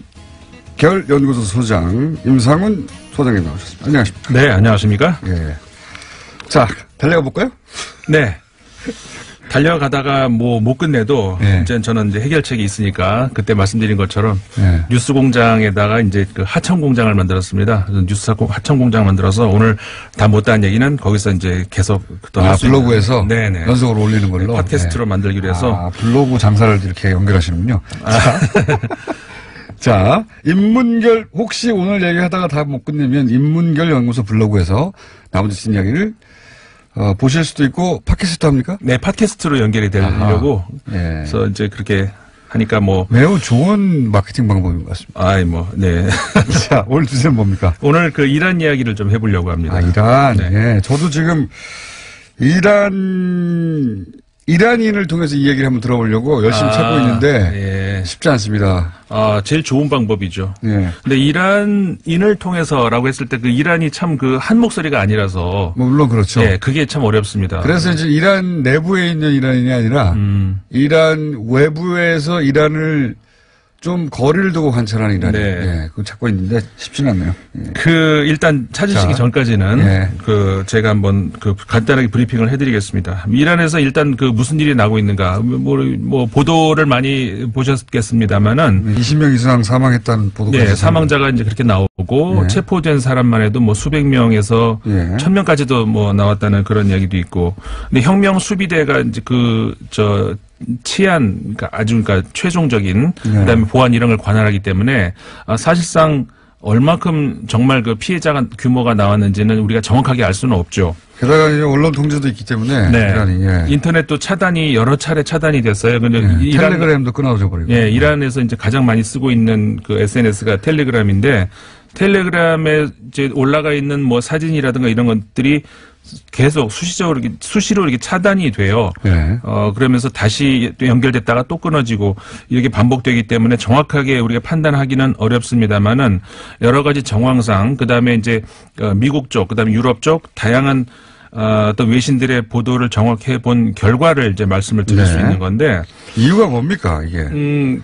연구소 소장, 임상훈 소장님 나오셨습니다. 안녕하십니까. 네, 안녕하십니까. 예. 자, 달려가 볼까요? 네. 달려가다가 못 끝내도 네. 이제 저는 이제 해결책이 있으니까 그때 말씀드린 것처럼 네. 뉴스 공장에다가 이제 하청 공장을 만들었습니다. 그래서 뉴스 하청 공장 만들어서 오늘 다 못다한 얘기는 거기서 이제 계속 또 할 수 블로그에서 네네. 연속으로 올리는 걸로 팟캐스트로 만들기로 해서 블로그 장사를 이렇게 연결하시는군요. 자, 인문결 혹시 오늘 얘기하다가 다 못 끝내면 인문결 연구소 블로그에서 나머지 이야기를 보실 수도 있고 팟캐스트 합니까? 네, 팟캐스트로 연결이 되려고. 네. 그래서 이제 그렇게 하니까 매우 좋은 마케팅 방법인 것 같습니다. 네. 자, 오늘 주제는 뭡니까? 오늘 이란 이야기를 좀 해보려고 합니다. 이란. 네. 예. 저도 지금 이란인을 통해서 이 얘기를 한번 들어보려고 열심히 찾고 있는데 쉽지 않습니다. 제일 좋은 방법이죠. 예. 근데 이란인을 통해서라고 했을 때 이란이 참 한 목소리가 아니라서. 물론 그렇죠. 예, 그게 참 어렵습니다. 그래서 이제 이란 내부에 있는 이란인이 아니라 이란 외부에서 이란을 좀 거리를 두고 관찰하는 이란인. 네. 예, 그거 찾고 있는데 쉽지는 않네요. 예. 일단 찾으시기 전까지는 제가 한번 간단하게 브리핑을 해드리겠습니다. 이란에서 일단 무슨 일이 나고 있는가, 보도를 많이 보셨겠습니다만은 20명 이상 사망했다는 보도가 네, 사망자가 이제 그렇게 나오고 체포된 사람만 해도 수백 명에서 1000명까지도 나왔다는 그런 이야기도 있고, 근데 혁명 수비대가 이제 치안, 그러니까 최종적인, 그다음에 보안 이런 걸 관할하기 때문에, 사실상 얼마큼 정말 피해자가 규모가 나왔는지는 우리가 정확하게 알 수는 없죠. 게다가 언론 통제도 있기 때문에. 네. 인터넷도 여러 차례 차단이 됐어요. 근데 텔레그램도 끊어져 버리고. 예, 이란에서 이제 가장 많이 쓰고 있는 SNS가 텔레그램인데, 텔레그램에 이제 올라가 있는 사진이라든가 이런 것들이 계속 수시로 이렇게 차단이 돼요. 네. 그러면서 다시 연결됐다가 또 끊어지고 이렇게 반복되기 때문에 정확하게 우리가 판단하기는 어렵습니다만은 여러 가지 정황상, 그 다음에 이제 미국 쪽, 그 다음에 유럽 쪽 다양한 또 외신들의 보도를 정확히 본 결과를 이제 말씀을 드릴 수 있는 건데. 이유가 뭡니까, 이게?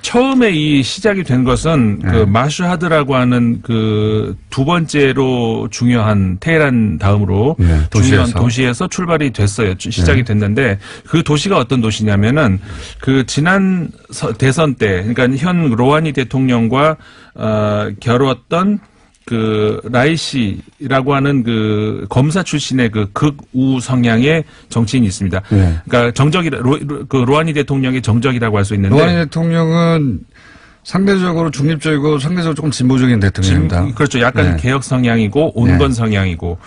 처음에 이 시작이 된 것은 마슈하드라고 하는 두 번째로 중요한 테헤란 다음으로 중요한 도시에서 출발이 됐어요. 시작이 됐는데 그 도시가 어떤 도시냐면은 지난 대선 때, 그러니까 현 로하니 대통령과 겨루었던 라이시라고 하는 검사 출신의 극우 성향의 정치인이 있습니다. 그러니까 로하니 대통령의 정적이라고 할 수 있는데. 로하니 대통령은 상대적으로 중립적이고 상대적으로 조금 진보적인 대통령입니다. 그렇죠. 약간 개혁 성향이고 온건 성향이고.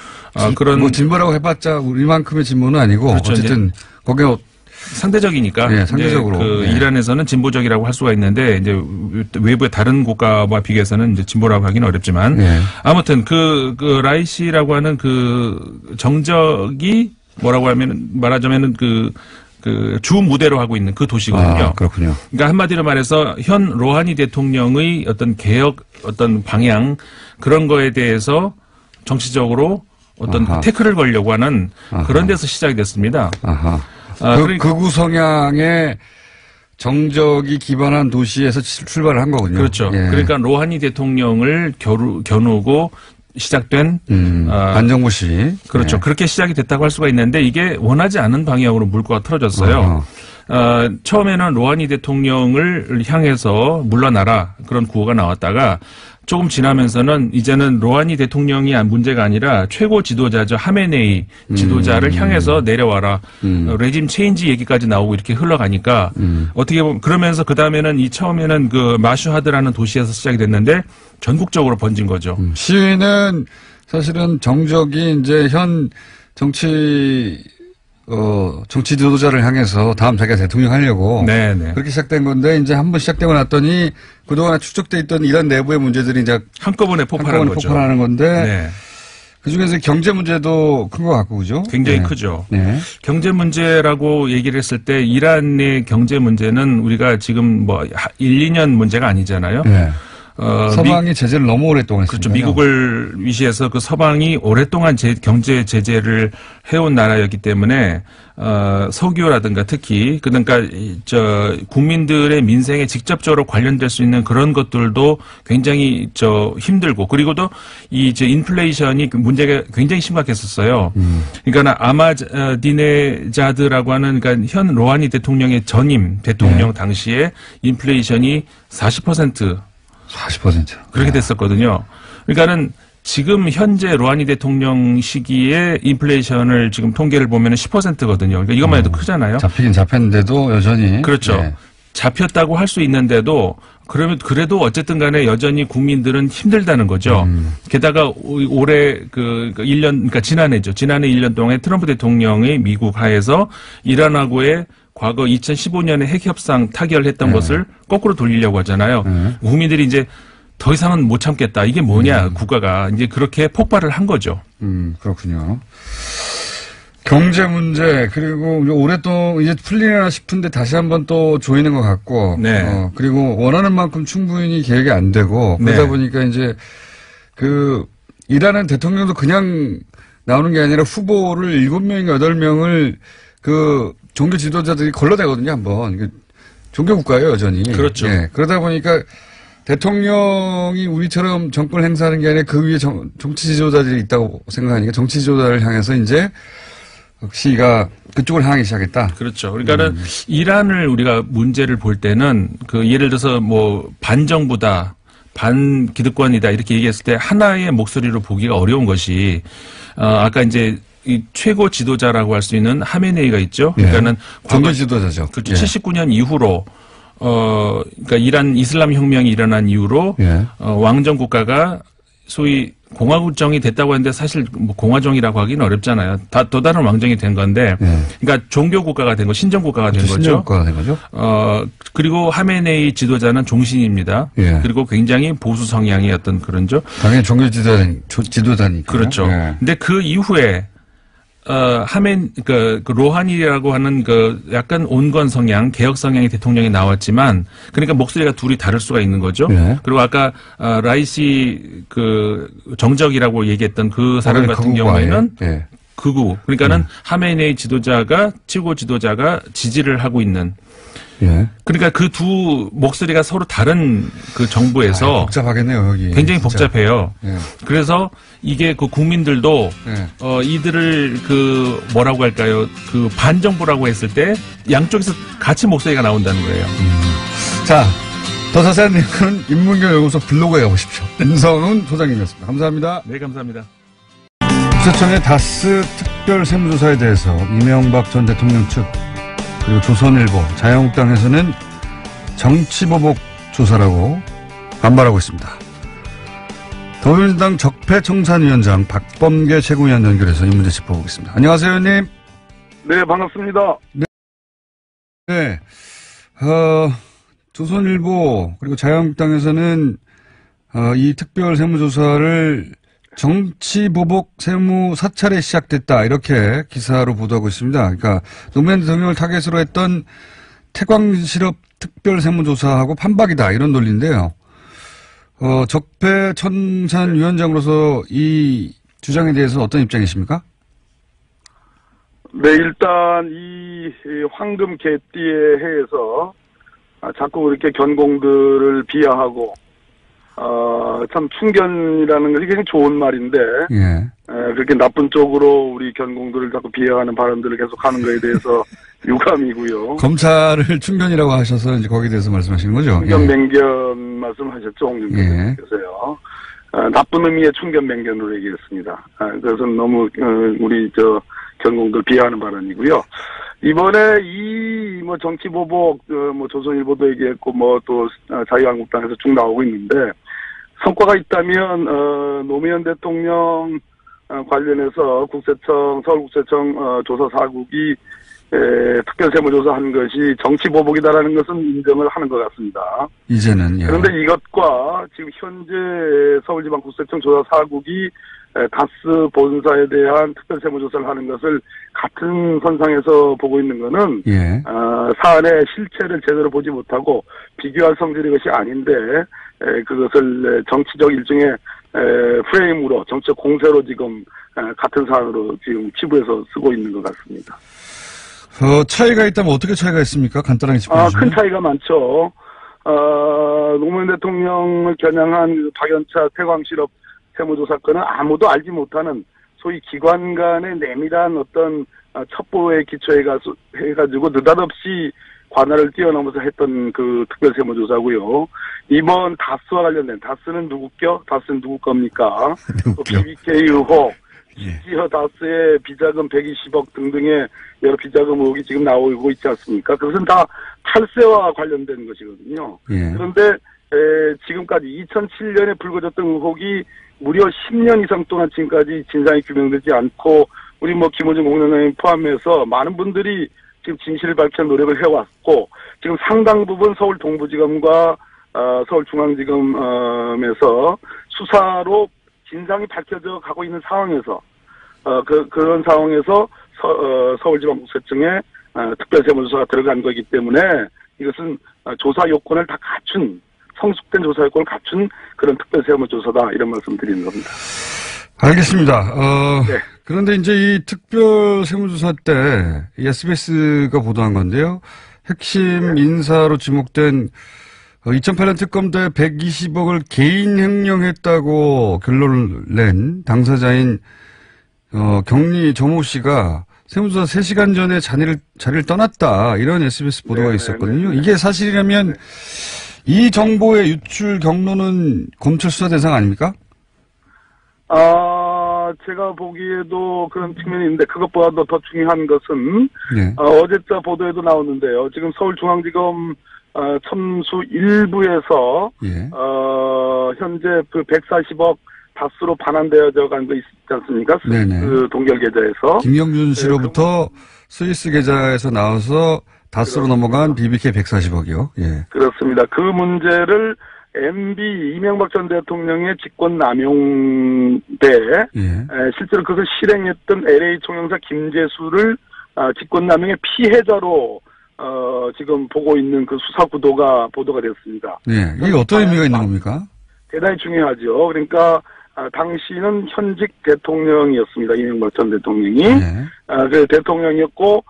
그런. 진보라고 해봤자 우리만큼의 진보는 아니고. 그렇죠. 어쨌든 거기에 상대적이니까. 네, 상대적으로. 그 이란에서는 진보적이라고 할 수가 있는데 이제 외부의 다른 국가와 비교해서는 이제 진보라고 하기는 어렵지만 아무튼 그 라이시라고 하는 그 정적이 뭐라고 말하자면은 그 주 무대로 하고 있는 그 도시거든요. 아, 그렇군요. 그러니까 한마디로 말해서 현 로하니 대통령의 어떤 개혁, 어떤 방향 그런 거에 대해서 정치적으로 어떤 태클을 걸려고 하는 그런 데서 시작이 됐습니다. 극우 성향의 정적이 기반한 도시에서 출발을 한 거군요. 그렇죠. 그러니까 로하니 대통령을 겨누고 시작된 반정부 시 그렇죠. 그렇게 시작이 됐다고 할 수가 있는데 이게 원하지 않은 방향으로 물꼬가 틀어졌어요. 처음에는 로하니 대통령을 향해서 물러나라 그런 구호가 나왔다가 조금 지나면서는 이제는 로하니 대통령이 문제가 아니라 최고 지도자죠. 하메네이 지도자를 향해서 내려와라. 레짐 체인지 얘기까지 나오고 이렇게 흘러가니까 어떻게 보면 그러면서 그다음에는 처음에는 그 마슈하드라는 도시에서 시작이 됐는데 전국적으로 번진 거죠. 시위는 사실은 정적이 이제 현 정치 지도자를 향해서 다음 자기가 대통령 하려고 그렇게 시작된 건데 이제 한번 시작되고 났더니 그동안 축적돼 있던 이란 내부의 문제들이 이제 한꺼번에 폭발하는 건데 그중에서 경제 문제도 큰 것 같고 그죠? 굉장히 크죠. 경제 문제라고 얘기를 했을 때 이란의 경제 문제는 우리가 지금 뭐 1, 2년 문제가 아니잖아요. 서방이 제재를 너무 오랫동안 그렇죠. 미국을 위시해서 그 서방이 오랫동안 경제 제재를 해온 나라였기 때문에 석유라든가 특히 그러니까 국민들의 민생에 직접적으로 관련될 수 있는 그런 것들도 굉장히 힘들고 그리고도 인플레이션이 문제가 굉장히 심각했었어요. 그러니까 아마디네자드라고 하는 그러니까 현 로하니 대통령의 전임 대통령 당시에 인플레이션이 40% 그렇게 됐었거든요. 그러니까는 지금 현재 로하니 대통령 시기에 인플레이션을 지금 통계를 보면 10%거든요. 그러니까 이것만 해도 크잖아요. 잡히긴 잡혔는데도 여전히. 그렇죠. 잡혔다고 할 수 있는데도 그래도 어쨌든 간에 여전히 국민들은 힘들다는 거죠. 게다가 올해 그러니까 지난해죠. 지난해 1년 동안 트럼프 대통령이 미국 하에서 이란하고의 과거 2015년에 핵협상 타결했던 것을 거꾸로 돌리려고 하잖아요. 국민들이 이제 더 이상은 못 참겠다. 이게 뭐냐, 국가가. 이제 그렇게 폭발을 한 거죠. 그렇군요. 경제 문제, 그리고 오랫동안 이제 풀리나 싶은데 다시 한번 또 조이는 것 같고. 그리고 원하는 만큼 충분히 계획이 안 되고. 그러다 보니까 이제 이란은 대통령도 그냥 나오는 게 아니라 후보를 7명인가 8명을 종교 지도자들이 걸러대거든요, 한번. 종교 국가예요, 여전히. 그렇죠. 그러다 보니까 대통령이 우리처럼 정권을 행사하는 게 아니라 그 위에 정치 지도자들이 있다고 생각하니까 정치 지도자를 향해서 이제 시위가 그쪽을 향하기 시작했다. 그렇죠. 그러니까는 이란을 우리가 문제를 볼 때는 예를 들어서 뭐 반정부다, 반기득권이다 이렇게 얘기했을 때 하나의 목소리로 보기가 어려운 것이 아까 이제 이 최고 지도자라고 할 수 있는 하메네이가 있죠. 그러니까는 종교 지도자죠. 그렇죠. 79년 이후로 그러니까 이란 이슬람 혁명이 일어난 이후로 왕정 국가가 소위 공화국정이 됐다고 하는데 사실 뭐 공화정이라고 하기는 어렵잖아요. 또 다른 왕정이 된 건데, 그러니까 종교 국가가 된 거, 신정 국가가 된 거죠. 신정 국가가 된 거죠. 그리고 하메네이 지도자는 종신입니다. 그리고 굉장히 보수 성향의 어떤 그런죠. 당연히 종교 지도자니까. 그렇죠. 근데 그 이후에 로하니라고 하는 약간 온건 성향, 개혁 성향의 대통령이 나왔지만, 그러니까 목소리가 둘이 다를 수가 있는 거죠. 그리고 아까, 라이시 정적이라고 얘기했던 그 사람 같은 경우에는 극우. 그러니까는 하메네이 최고 지도자가 지지를 하고 있는. 그러니까 그 두 목소리가 서로 다른 정부에서 복잡하겠네요, 여기. 굉장히 진짜. 복잡해요. 그래서 이게 국민들도 이들을 뭐라고 할까요? 반정부라고 했을 때 양쪽에서 같이 목소리가 나온다는 거예요. 자, 더 자세한 내용은 인문경연구소 블로그에 가보십시오. 임성훈 소장님이었습니다. 감사합니다. 네, 감사합니다. 국세청의 다스 특별 세무조사에 대해서 이명박 전 대통령 측 그리고 조선일보, 자유한국당에서는 정치보복 조사라고 반발하고 있습니다. 더불어민주당 적폐청산위원장 박범계 최고위원 연결해서 이 문제 짚어보겠습니다. 안녕하세요, 의원님. 네, 반갑습니다. 네. 조선일보 그리고 자유한국당에서는 이 특별 세무조사를 정치보복 세무 사찰에 시작됐다 이렇게 기사로 보도하고 있습니다. 그러니까 노무현 대통령을 타겟으로 했던 태광실업 특별 세무조사하고 판박이다 이런 논리인데요. 적폐청산 위원장으로서 이 주장에 대해서 어떤 입장이십니까? 네, 일단 이 황금 개띠의 해에서 자꾸 그렇게 견공들을 비하하고 참 충견이라는 것이 굉장히 좋은 말인데 예. 그렇게 나쁜 쪽으로 우리 견공들을 자꾸 비하하는 발언들을 계속 하는 것에 대해서 유감이고요. 검찰을 충견이라고 하셔서 이제 거기에 대해서 말씀하시는 거죠? 충견 맹견 말씀하셨죠, 홍준표께서요. 나쁜 의미의 충견 맹견으로 얘기했습니다. 그것은 너무 우리 견공들 비하하는 발언이고요. 이번에 뭐 정치보복 뭐 조선일보도 얘기했고 뭐 또 자유한국당에서 쭉 나오고 있는데 성과가 있다면 노무현 대통령 관련해서 서울국세청 조사 사국이 특별세무조사한 것이 정치보복이다라는 것은 인정을 하는 것 같습니다. 이제는. 예. 그런데 이것과 지금 현재 서울지방국세청 조사 사국이 다스 본사에 대한 특별세무조사를 하는 것을 같은 선상에서 보고 있는 것은 예. 사안의 실체를 제대로 보지 못하고 비교할 성질의 것이 아닌데 그것을 정치적 일종의 프레임으로 정치적 공세로 지금 같은 사안으로 지금 치부해서 쓰고 있는 것 같습니다. 차이가 있다면 어떻게 차이가 있습니까? 간단하게 짚어주시면. 큰 차이가 많죠. 노무현 대통령을 겨냥한 박연차 태광실업 세무조사 건은 아무도 알지 못하는 소위 기관 간의 내밀한 어떤 첩보에 기초해가지고 느닷없이 관할을 뛰어넘어서 했던 그 특별세무조사고요. 이번 다스와 관련된 다스는 다스는 누구 겁니까? 또 BBK 의혹, 지지어 다스의 비자금 120억 등등의 여러 비자금 의혹이 지금 나오고 있지 않습니까? 그것은 다 탈세와 관련된 것이거든요. 예. 그런데 지금까지 2007년에 불거졌던 의혹이 무려 10년 이상 동안 지금까지 진상이 규명되지 않고 우리 뭐 김호중 공장장님 포함해서 많은 분들이 지금 진실을 밝혀 노력을 해왔고 지금 상당 부분 서울 동부지검과 서울중앙지검에서 수사로 진상이 밝혀져 가고 있는 상황에서 그런 상황에서 서울지방국세청에 특별세무조사가 들어간 거기 때문에 이것은 조사 요건을 다 갖춘 성숙된 조사 요건을 갖춘 그런 특별세무조사다 이런 말씀 드리는 겁니다. 알겠습니다. 네. 그런데 이제 이 특별세무조사 때 SBS가 보도한 건데요. 핵심 인사로 지목된 2008년 특검 때 120억을 개인 횡령했다고 결론을 낸 당사자인 경리 정모 씨가 세무조사 3시간 전에 자리를 떠났다 이런 SBS 보도가 있었거든요. 이게 사실이라면 이 정보의 유출 경로는 검찰 수사 대상 아닙니까? 제가 보기에도 그런 측면이 있는데 그것보다도 더 중요한 것은 네. 어제자 보도에도 나오는데요. 지금 서울중앙지검 첨수 1부에서 예. 현재 그 140억 다수로 반환되어져 간 거 있지 않습니까? 네네. 그 동결 계좌에서. 김영준 씨로부터 스위스 계좌에서 나와서 다수로 넘어간 BBK 140억이요. 예. 그렇습니다. 그 문제를 MB 이명박 전 대통령의 직권남용 때 실제로 그것을 실행했던 LA 총영사 김재수를 직권남용의 피해자로 지금 보고 있는 그 수사 구도가 보도가 됐습니다. 네, 이게 어떤 의미가 있는 겁니까? 대단히 중요하죠. 그러니까 당시는 현직 대통령이었습니다. 이명박 전 대통령이. 그 대통령이었고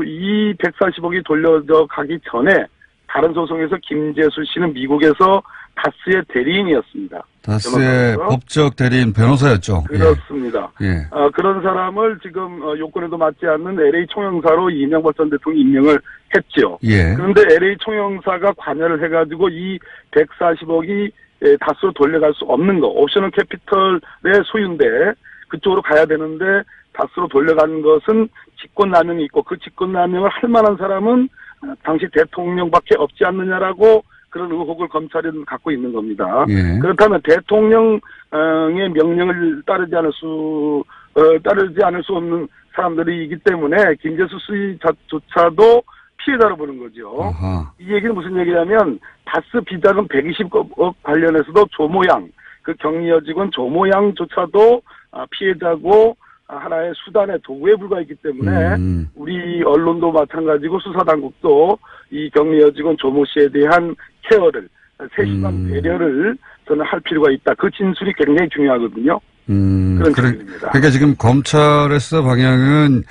이 140억이 돌려져 가기 전에 다른 소송에서 김재수 씨는 미국에서 다스의 대리인이었습니다. 다스의 법적 대리인 변호사였죠. 그렇습니다. 예. 그런 사람을 지금 요건에도 맞지 않는 LA 총영사로 이명박 전 대통령이 임명을 했죠. 예. 그런데 LA 총영사가 관여를 해가지고 이 140억이 다스로 돌려갈 수 없는 거, 옵셔널 캐피털의 소유인데 그쪽으로 가야 되는데 다스로 돌려간 것은 직권남용이 있고 그 직권남용을 할 만한 사람은 당시 대통령밖에 없지 않느냐라고 그런 의혹을 검찰은 갖고 있는 겁니다. 예. 그렇다면 대통령의 명령을 따르지 않을 수 없는 사람들이기 때문에 김재수 씨조차도 피해자로 보는 거죠. 아하. 이 얘기는 무슨 얘기냐면 다스 비자금 120억 관련해서도 조모양, 그 격리 여직원 조모양조차도 피해자고 하나의 수단의 도구에 불과했기 때문에 우리 언론도 마찬가지고 수사당국도 이 격리 여직원 조모 씨에 대한 케어를 세심한 배려를 저는 할 필요가 있다. 그 진술이 굉장히 중요하거든요. 그런 진술입니다. 그러니까 지금 검찰의 수사 방향은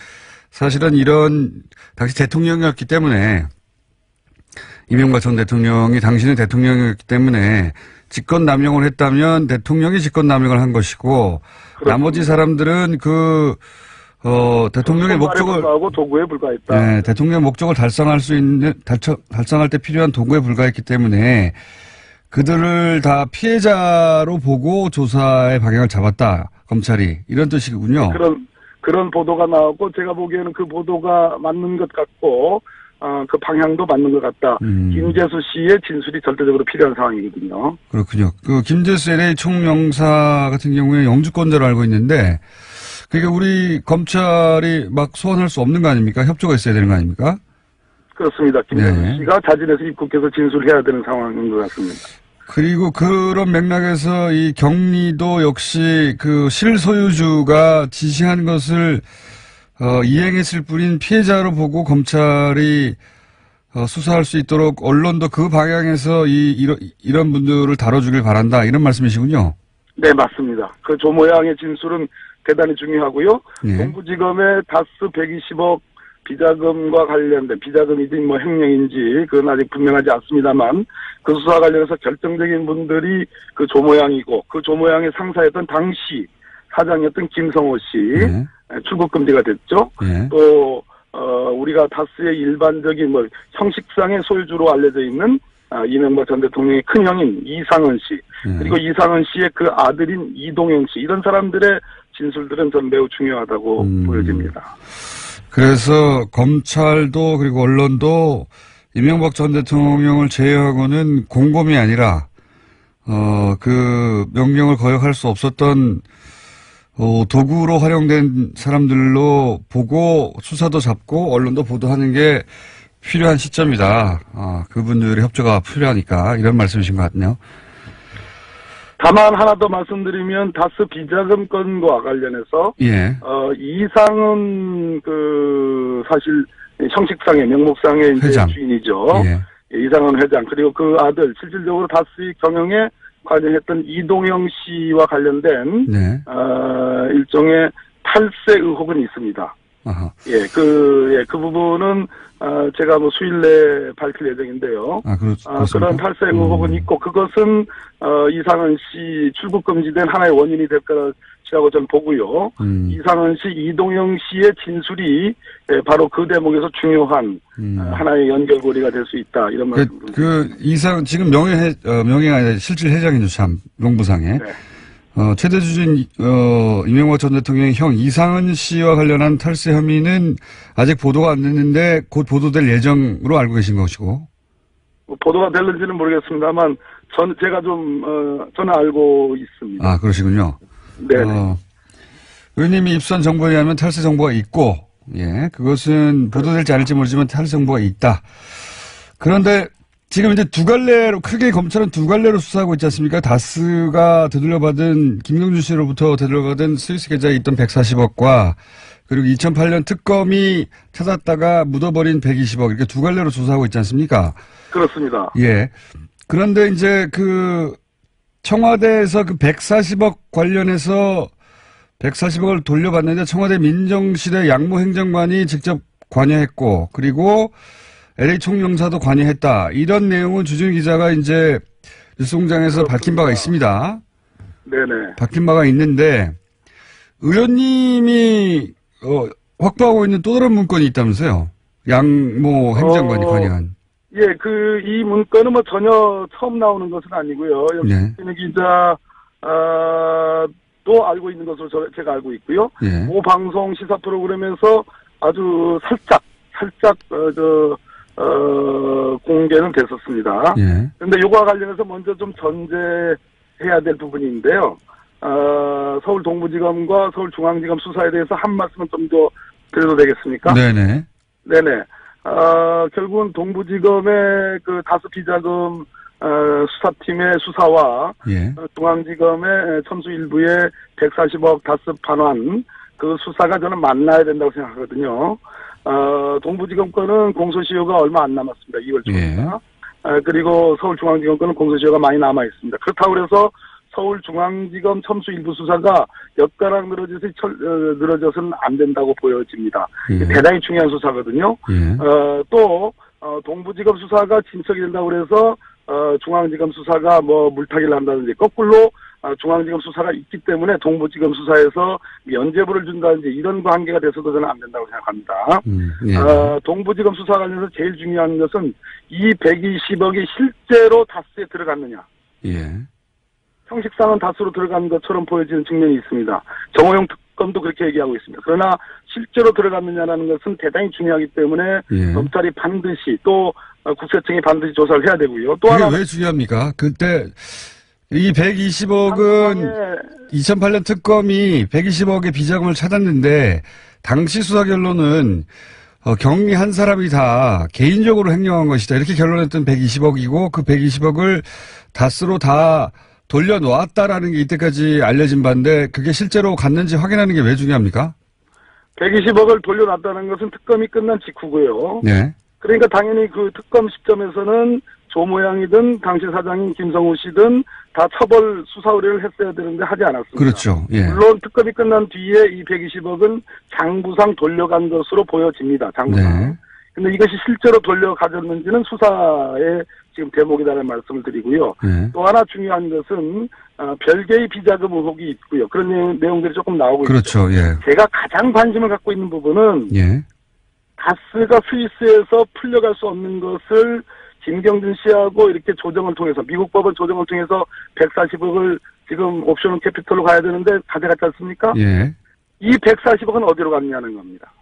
사실은 이런 당시 대통령이었기 때문에 이명박 전 대통령이 당신은 대통령이었기 때문에 직권남용을 했다면 대통령이 직권남용을 한 것이고 그렇습니다. 나머지 사람들은 대통령의 목적을 하고 도구에 불과했다. 네, 대통령의 목적을 달성할 때 필요한 도구에 불과했기 때문에 그들을 다 피해자로 보고 조사의 방향을 잡았다. 검찰이 이런 뜻이군요. 그런 보도가 나왔고 제가 보기에는 그 보도가 맞는 것 같고 그 방향도 맞는 것 같다. 김재수 씨의 진술이 절대적으로 필요한 상황이거든요. 그렇군요. 그 김재수 LA 총영사 같은 경우에 영주권자로 알고 있는데 그러니까 우리 검찰이 막 소환할 수 없는 거 아닙니까? 협조가 있어야 되는 거 아닙니까? 그렇습니다. 김재수 씨가 자진해서 입국해서 진술해야 되는 상황인 것 같습니다. 그리고 그런 맥락에서 이 격리도 역시 그 실소유주가 지시한 것을 이행했을 뿐인 피해자로 보고 검찰이 수사할 수 있도록 언론도 그 방향에서 이런 분들을 다뤄주길 바란다 이런 말씀이시군요. 네, 맞습니다. 그 조모양의 진술은 대단히 중요하고요. 예. 동부지검의 다스 120억 비자금과 관련된 비자금이든 뭐 횡령인지 그건 아직 분명하지 않습니다만 그 수사와 관련해서 결정적인 분들이 그 조모양이고 그 조모양의 상사였던 당시 사장이었던 김성호 씨 출국 금지가 됐죠. 또 우리가 다스의 일반적인 뭐 형식상의 소유주로 알려져 있는 이명박 전 대통령의 큰 형인 이상은 씨 그리고 이상은 씨의 그 아들인 이동영 씨 이런 사람들의 진술들은 전 매우 중요하다고 보여집니다. 그래서 검찰도 그리고 언론도 이명박 전 대통령을 제외하고는 공범이 아니라 그 명령을 거역할 수 없었던 도구로 활용된 사람들로 보고 수사도 잡고 언론도 보도하는 게 필요한 시점이다. 그분들의 협조가 필요하니까 이런 말씀이신 것 같네요. 다만 하나 더 말씀드리면 다스 비자금 건과 관련해서 이상은 그 사실 형식상의 명목상의 이제 주인이죠. 이상은 회장 그리고 그 아들 실질적으로 다스의 경영에 관여했던 이동영 씨와 관련된 일종의 탈세 의혹은 있습니다. 그 부분은 제가 뭐 수일 내에 밝힐 예정인데요. 그런 탈세 의혹은 있고 그것은 이상은 씨 출국 금지된 하나의 원인이 될 거라고 저는 보고요. 이상은 씨, 이동영 씨의 진술이 바로 그 대목에서 중요한 하나의 연결고리가 될 수 있다 이런 말씀입니다. 지금 명예가 아니라 실질 회장이죠 참 농부상에. 최대 주주인 이명박 전 대통령의 형 이상은 씨와 관련한 탈세 혐의는 아직 보도가 안 됐는데 곧 보도될 예정으로 알고 계신 것이고. 보도가 될는지는 모르겠습니다만 제가 저는 알고 있습니다. 그러시군요. 네. 의원님이 입수한 정보에 의하면 탈세 정보가 있고, 그것은 보도될지 않을지 모르지만 탈세 정보가 있다. 그런데 지금 이제 크게 검찰은 두 갈래로 수사하고 있지 않습니까? 다스가 김경준 씨로부터 되돌려받은 스위스 계좌에 있던 140억과 그리고 2008년 특검이 찾았다가 묻어버린 120억 이렇게 두 갈래로 수사하고 있지 않습니까? 그렇습니다. 그런데 이제 청와대에서 140억 관련해서 140억을 돌려받는데 청와대 민정실의 양모 행정관이 직접 관여했고 그리고 LA 총영사도 관여했다. 이런 내용은 주준 기자가 이제 뉴스공장에서 밝힌 바가 있습니다. 네네. 밝힌 바가 있는데 의원님이 확보하고 있는 또 다른 문건이 있다면서요. 양모 행정관이 관여한. 이 문건은 뭐 전혀 처음 나오는 것은 아니고요. 역시 기자 또 알고 있는 것으로 제가 알고 있고요. 모 방송 시사 프로그램에서 아주 살짝 공개는 됐었습니다. 그런데 요거와 관련해서 먼저 좀 전제해야 될 부분인데요. 서울 동부지검과 서울중앙지검 수사에 대해서 한 말씀은 좀 더 드려도 되겠습니까? 네네. 결국은 동부지검의 그 다수 비자금 수사팀의 수사와 예. 중앙지검의 첨수 일부의 140억 다스 반환 그 수사가 저는 만나야 된다고 생각하거든요. 동부지검 건은 공소시효가 얼마 안 남았습니다. 2월 초입니다. 예. 그리고 서울중앙지검 건은 공소시효가 많이 남아 있습니다. 그렇다고 해서 서울중앙지검 첨수 일부 수사가 엿가락 늘어져서는 안 된다고 보여집니다. 예. 대단히 중요한 수사거든요. 예. 또 동부지검 수사가 진척이 된다고 그래서 중앙지검 수사가 뭐 물타기를 한다든지 거꾸로 중앙지검 수사가 있기 때문에 동부지검 수사에서 면죄부를 준다든지 이런 관계가 돼서도 저는 안 된다고 생각합니다. 예. 동부지검 수사 관련해서 제일 중요한 것은 이 120억이 실제로 다스에 들어갔느냐. 예. 형식상은 다수로 들어간 것처럼 보여지는 측면이 있습니다. 정호영 특검도 그렇게 얘기하고 있습니다. 그러나 실제로 들어갔느냐라는 것은 대단히 중요하기 때문에 예. 검찰이 반드시 또 국세청이 반드시 조사를 해야 되고요. 또 그게 하나 왜 중요합니까? 그때 이 120억은 2008년 특검이 120억의 비자금을 찾았는데 당시 수사 결론은 경위 한 사람이 다 개인적으로 횡령한 것이다. 이렇게 결론했던 120억이고 그 120억을 다스로 다 돌려놓았다라는 게 이때까지 알려진 바인데 그게 실제로 갔는지 확인하는 게 왜 중요합니까? 120억을 돌려놨다는 것은 특검이 끝난 직후고요. 네. 그러니까 당연히 그 특검 시점에서는 조 모양이든 당시 사장인 김성우 씨든 다 처벌 수사 의뢰를 했어야 되는데 하지 않았습니다. 그렇죠. 예. 물론 특검이 끝난 뒤에 이 120억은 장부상 돌려간 것으로 보여집니다. 장부상. 네. 근데 이것이 실제로 돌려가졌는지는 수사의 지금 대목이라는 말씀을 드리고요. 네. 또 하나 중요한 것은 별개의 비자금 의혹이 있고요. 그런 내용들이 조금 나오고 그렇죠. 있죠. 예. 제가 가장 관심을 갖고 있는 부분은 예. 다스가 스위스에서 풀려갈 수 없는 것을 김경준 씨하고 이렇게 조정을 통해서 미국 법원 조정을 통해서 140억을 지금 옵션 캐피털로 가야 되는데 가져갔지 않습니까? 예. 이 140억은 어디로 갔냐는 겁니다.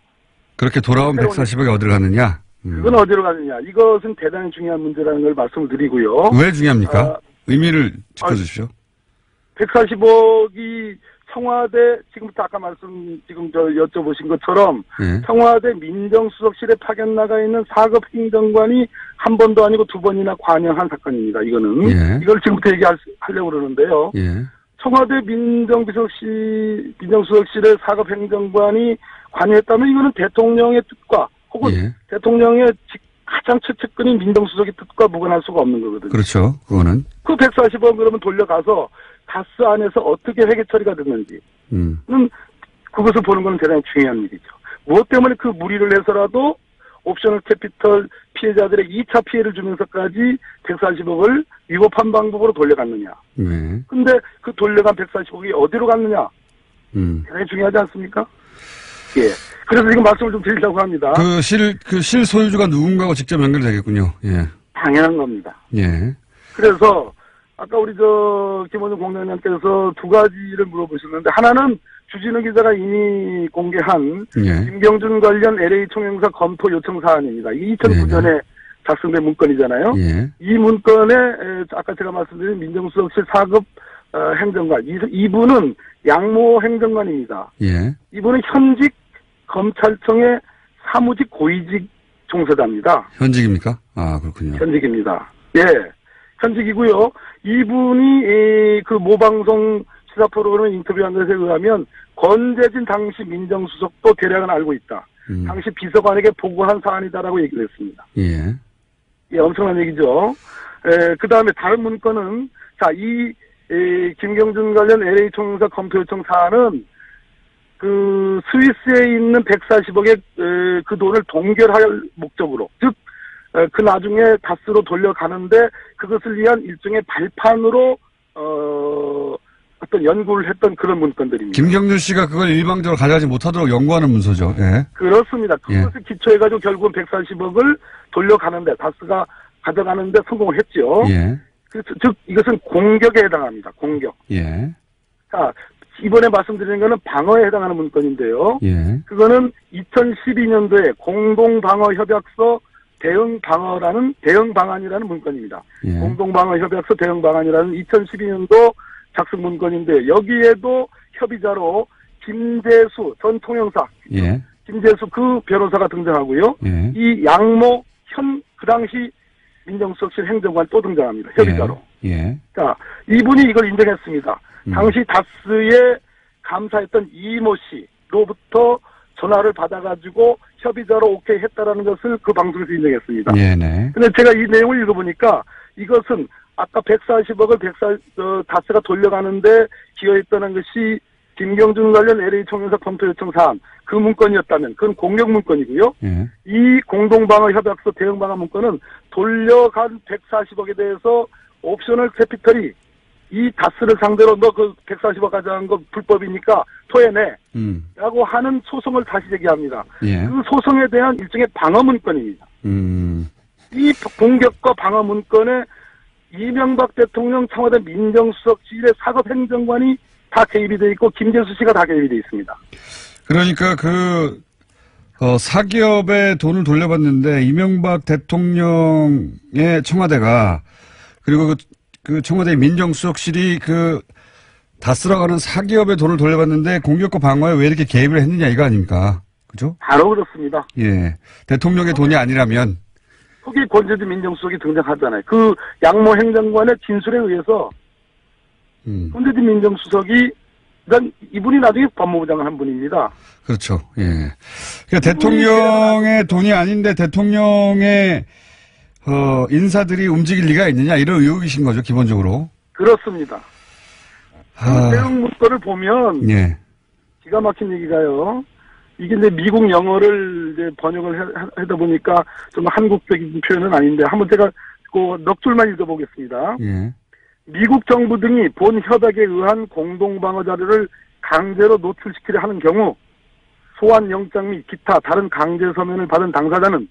그렇게 돌아온 140억이 어디로 갔느냐? 그건 어디로 가느냐. 이것은 대단히 중요한 문제라는 걸 말씀을 드리고요. 왜 중요합니까? 의미를 짚어주십시오. 140억이 청와대, 지금부터 아까 여쭤보신 것처럼 네. 청와대 민정수석실에 파견 나가 있는 4급 행정관이 한 번도 아니고 2번이나 관여한 사건입니다. 이거는. 예. 이걸 지금부터 얘기하려고 그러는데요. 예. 청와대 민정수석실의 4급 행정관이 관여했다면 이거는 대통령의 뜻과 혹은 예. 대통령의 가장 최측근인 민정수석의 뜻과 무관할 수가 없는 거거든요. 그렇죠. 그거는. 그 140억 그러면 돌려가서 다스 안에서 어떻게 회계 처리가 됐는지 그것을 보는 건 대단히 중요한 일이죠. 무엇 때문에 그 무리를 해서라도 옵셔널 캐피털 피해자들의 2차 피해를 주면서까지 140억을 위법한 방법으로 돌려갔느냐. 네. 근데 그 돌려간 140억이 어디로 갔느냐. 대단히 중요하지 않습니까? 예. 그래서 지금 말씀을 좀 드리려고 합니다. 그 실 소유주가 누군가하고 직접 연결되겠군요. 예. 당연한 겁니다. 예. 그래서 아까 우리 김원준 공장장께서 두 가지를 물어보셨는데 하나는 주진우 기자가 이미 공개한 예. 김경준 관련 LA 총영사 검토 요청 사안입니다. 이게 2009년에 작성된 문건이잖아요. 예. 이 문건에 아까 제가 말씀드린 민정수석실 4급 행정관 이분은 양모 행정관입니다. 예. 이분은 현직 검찰청의 사무직 고위직 종사자입니다. 현직입니까? 아, 그렇군요. 현직입니다. 예. 현직이고요. 이분이 그 모방송 시사 프로그램 인터뷰한 것에 의하면 권재진 당시 민정수석도 대략은 알고 있다. 당시 비서관에게 보고한 사안이다라고 얘기를 했습니다. 예. 예, 엄청난 얘기죠. 그 다음에 다른 문건은 이 김경준 관련 LA 총영사 검토 요청 사안은 그 스위스에 있는 140억의 그 돈을 동결할 목적으로 즉 그 나중에 다스로 돌려가는데 그것을 위한 일종의 발판으로 어떤 연구를 했던 그런 문건들입니다. 김경준 씨가 그걸 일방적으로 가져가지 못하도록 연구하는 문서죠. 예. 그렇습니다. 그것을 기초해가지고 결국은 140억을 돌려가는데 다스가 가져가는데 성공을 했죠. 예. 즉 이것은 공격에 해당합니다. 공격. 예. 자, 이번에 말씀드리는 거는 방어에 해당하는 문건인데요. 예. 그거는 2012년도에 공동방어협약서 대응방안이라는 문건입니다. 예. 공동방어협약서 대응방안이라는 2012년도 작성 문건인데 여기에도 협의자로 김재수 전 통영사, 예. 김재수 그 변호사가 등장하고요. 예. 이 양모 그 당시 민정수석실 행정관 또 등장합니다. 협의자로. 예. 자, 이분이 이걸 인정했습니다. 당시 다스에 감사했던 이모 씨로부터 전화를 받아가지고 협의자로 오케이 했다라는 것을 그 방송에서 인정했습니다. 네네. 근데 제가 이 내용을 읽어보니까 이것은 아까 140억을 다스가 돌려가는데 기여했다는 것이 김경준 관련 LA 총영사 검토 요청 사안 그 문건이었다면 그건 공격 문건이고요. 예. 이 공동방어 협약서 대응 방어 문건은 돌려간 140억에 대해서 옵셔널 캐피털이 이 다스를 상대로 너 그 140억 가져간 거 불법이니까 토해내 라고 하는 소송을 다시 제기합니다. 예. 그 소송에 대한 일종의 방어 문건입니다. 이 공격과 방어 문건에 이명박 대통령 청와대 민정수석실의 사법행정관이 다 개입이 돼 있고 김재수 씨가 다 개입이 돼 있습니다. 그러니까 사기업에 돈을 돌려받는데 이명박 대통령의 청와대가 그리고 그 청와대 민정수석실이 다스라고 하는 사기업에 돈을 돌려받는데 공격과 방어에 왜 이렇게 개입을 했느냐 이거 아닙니까? 그죠? 바로 그렇습니다. 예. 대통령의 돈이 아니라면. 거기 권재주 민정수석이 등장하잖아요. 그 양모 행정관의 진술에 의해서 권재주 민정수석이 이분이 나중에 법무부 장관 한 분입니다. 그렇죠. 예. 그러니까 대통령의 돈이 아닌데 대통령의 인사들이 움직일 리가 있느냐 이런 의혹이신 거죠, 기본적으로. 그렇습니다. 그 대응 문건을 보면 예. 기가 막힌 얘기가요. 이게 이제 미국 영어를 이제 번역을 하다 보니까 좀 한국적인 표현은 아닌데 한번 제가 넉 줄만 읽어보겠습니다. 예. 미국 정부 등이 본 협약에 의한 공동방어 자료를 강제로 노출시키려 하는 경우 소환 영장 및 기타 다른 강제 서면을 받은 당사자는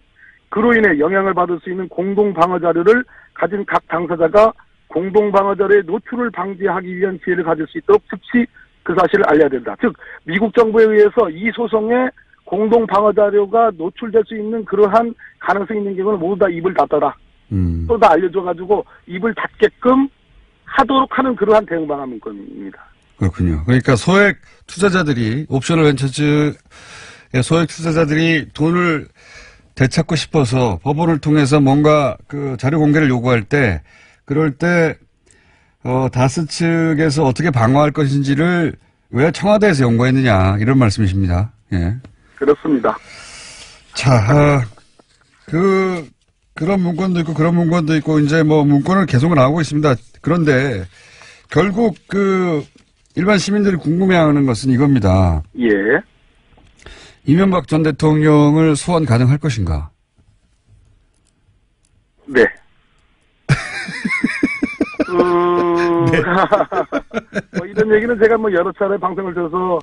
그로 인해 영향을 받을 수 있는 공동방어 자료를 가진 각 당사자가 공동방어 자료의 노출을 방지하기 위한 기회를 가질 수 있도록 즉시 그 사실을 알려야 된다. 즉 미국 정부에 의해서 이 소송에 공동방어 자료가 노출될 수 있는 그러한 가능성이 있는 경우는 모두 다 입을 닫아라. 또 다 알려줘가지고 입을 닫게끔 하도록 하는 그러한 대응 방안 문건입니다. 그렇군요. 그러니까 소액 투자자들이 옵셔널 벤처즈의 소액 투자자들이 돈을 되찾고 싶어서 법원을 통해서 뭔가 자료 공개를 요구할 때 그럴 때 다스 측에서 어떻게 방어할 것인지를 왜 청와대에서 연구했느냐 이런 말씀이십니다. 예. 그렇습니다. 자, 그런 문건도 있고 그런 문건도 있고 이제 문건을 계속 나오고 있습니다. 그런데 결국 일반 시민들이 궁금해하는 것은 이겁니다. 예. 이명박 전 대통령을 소환 가능할 것인가? 네. 이런 얘기는 제가 여러 차례 방송을 들어서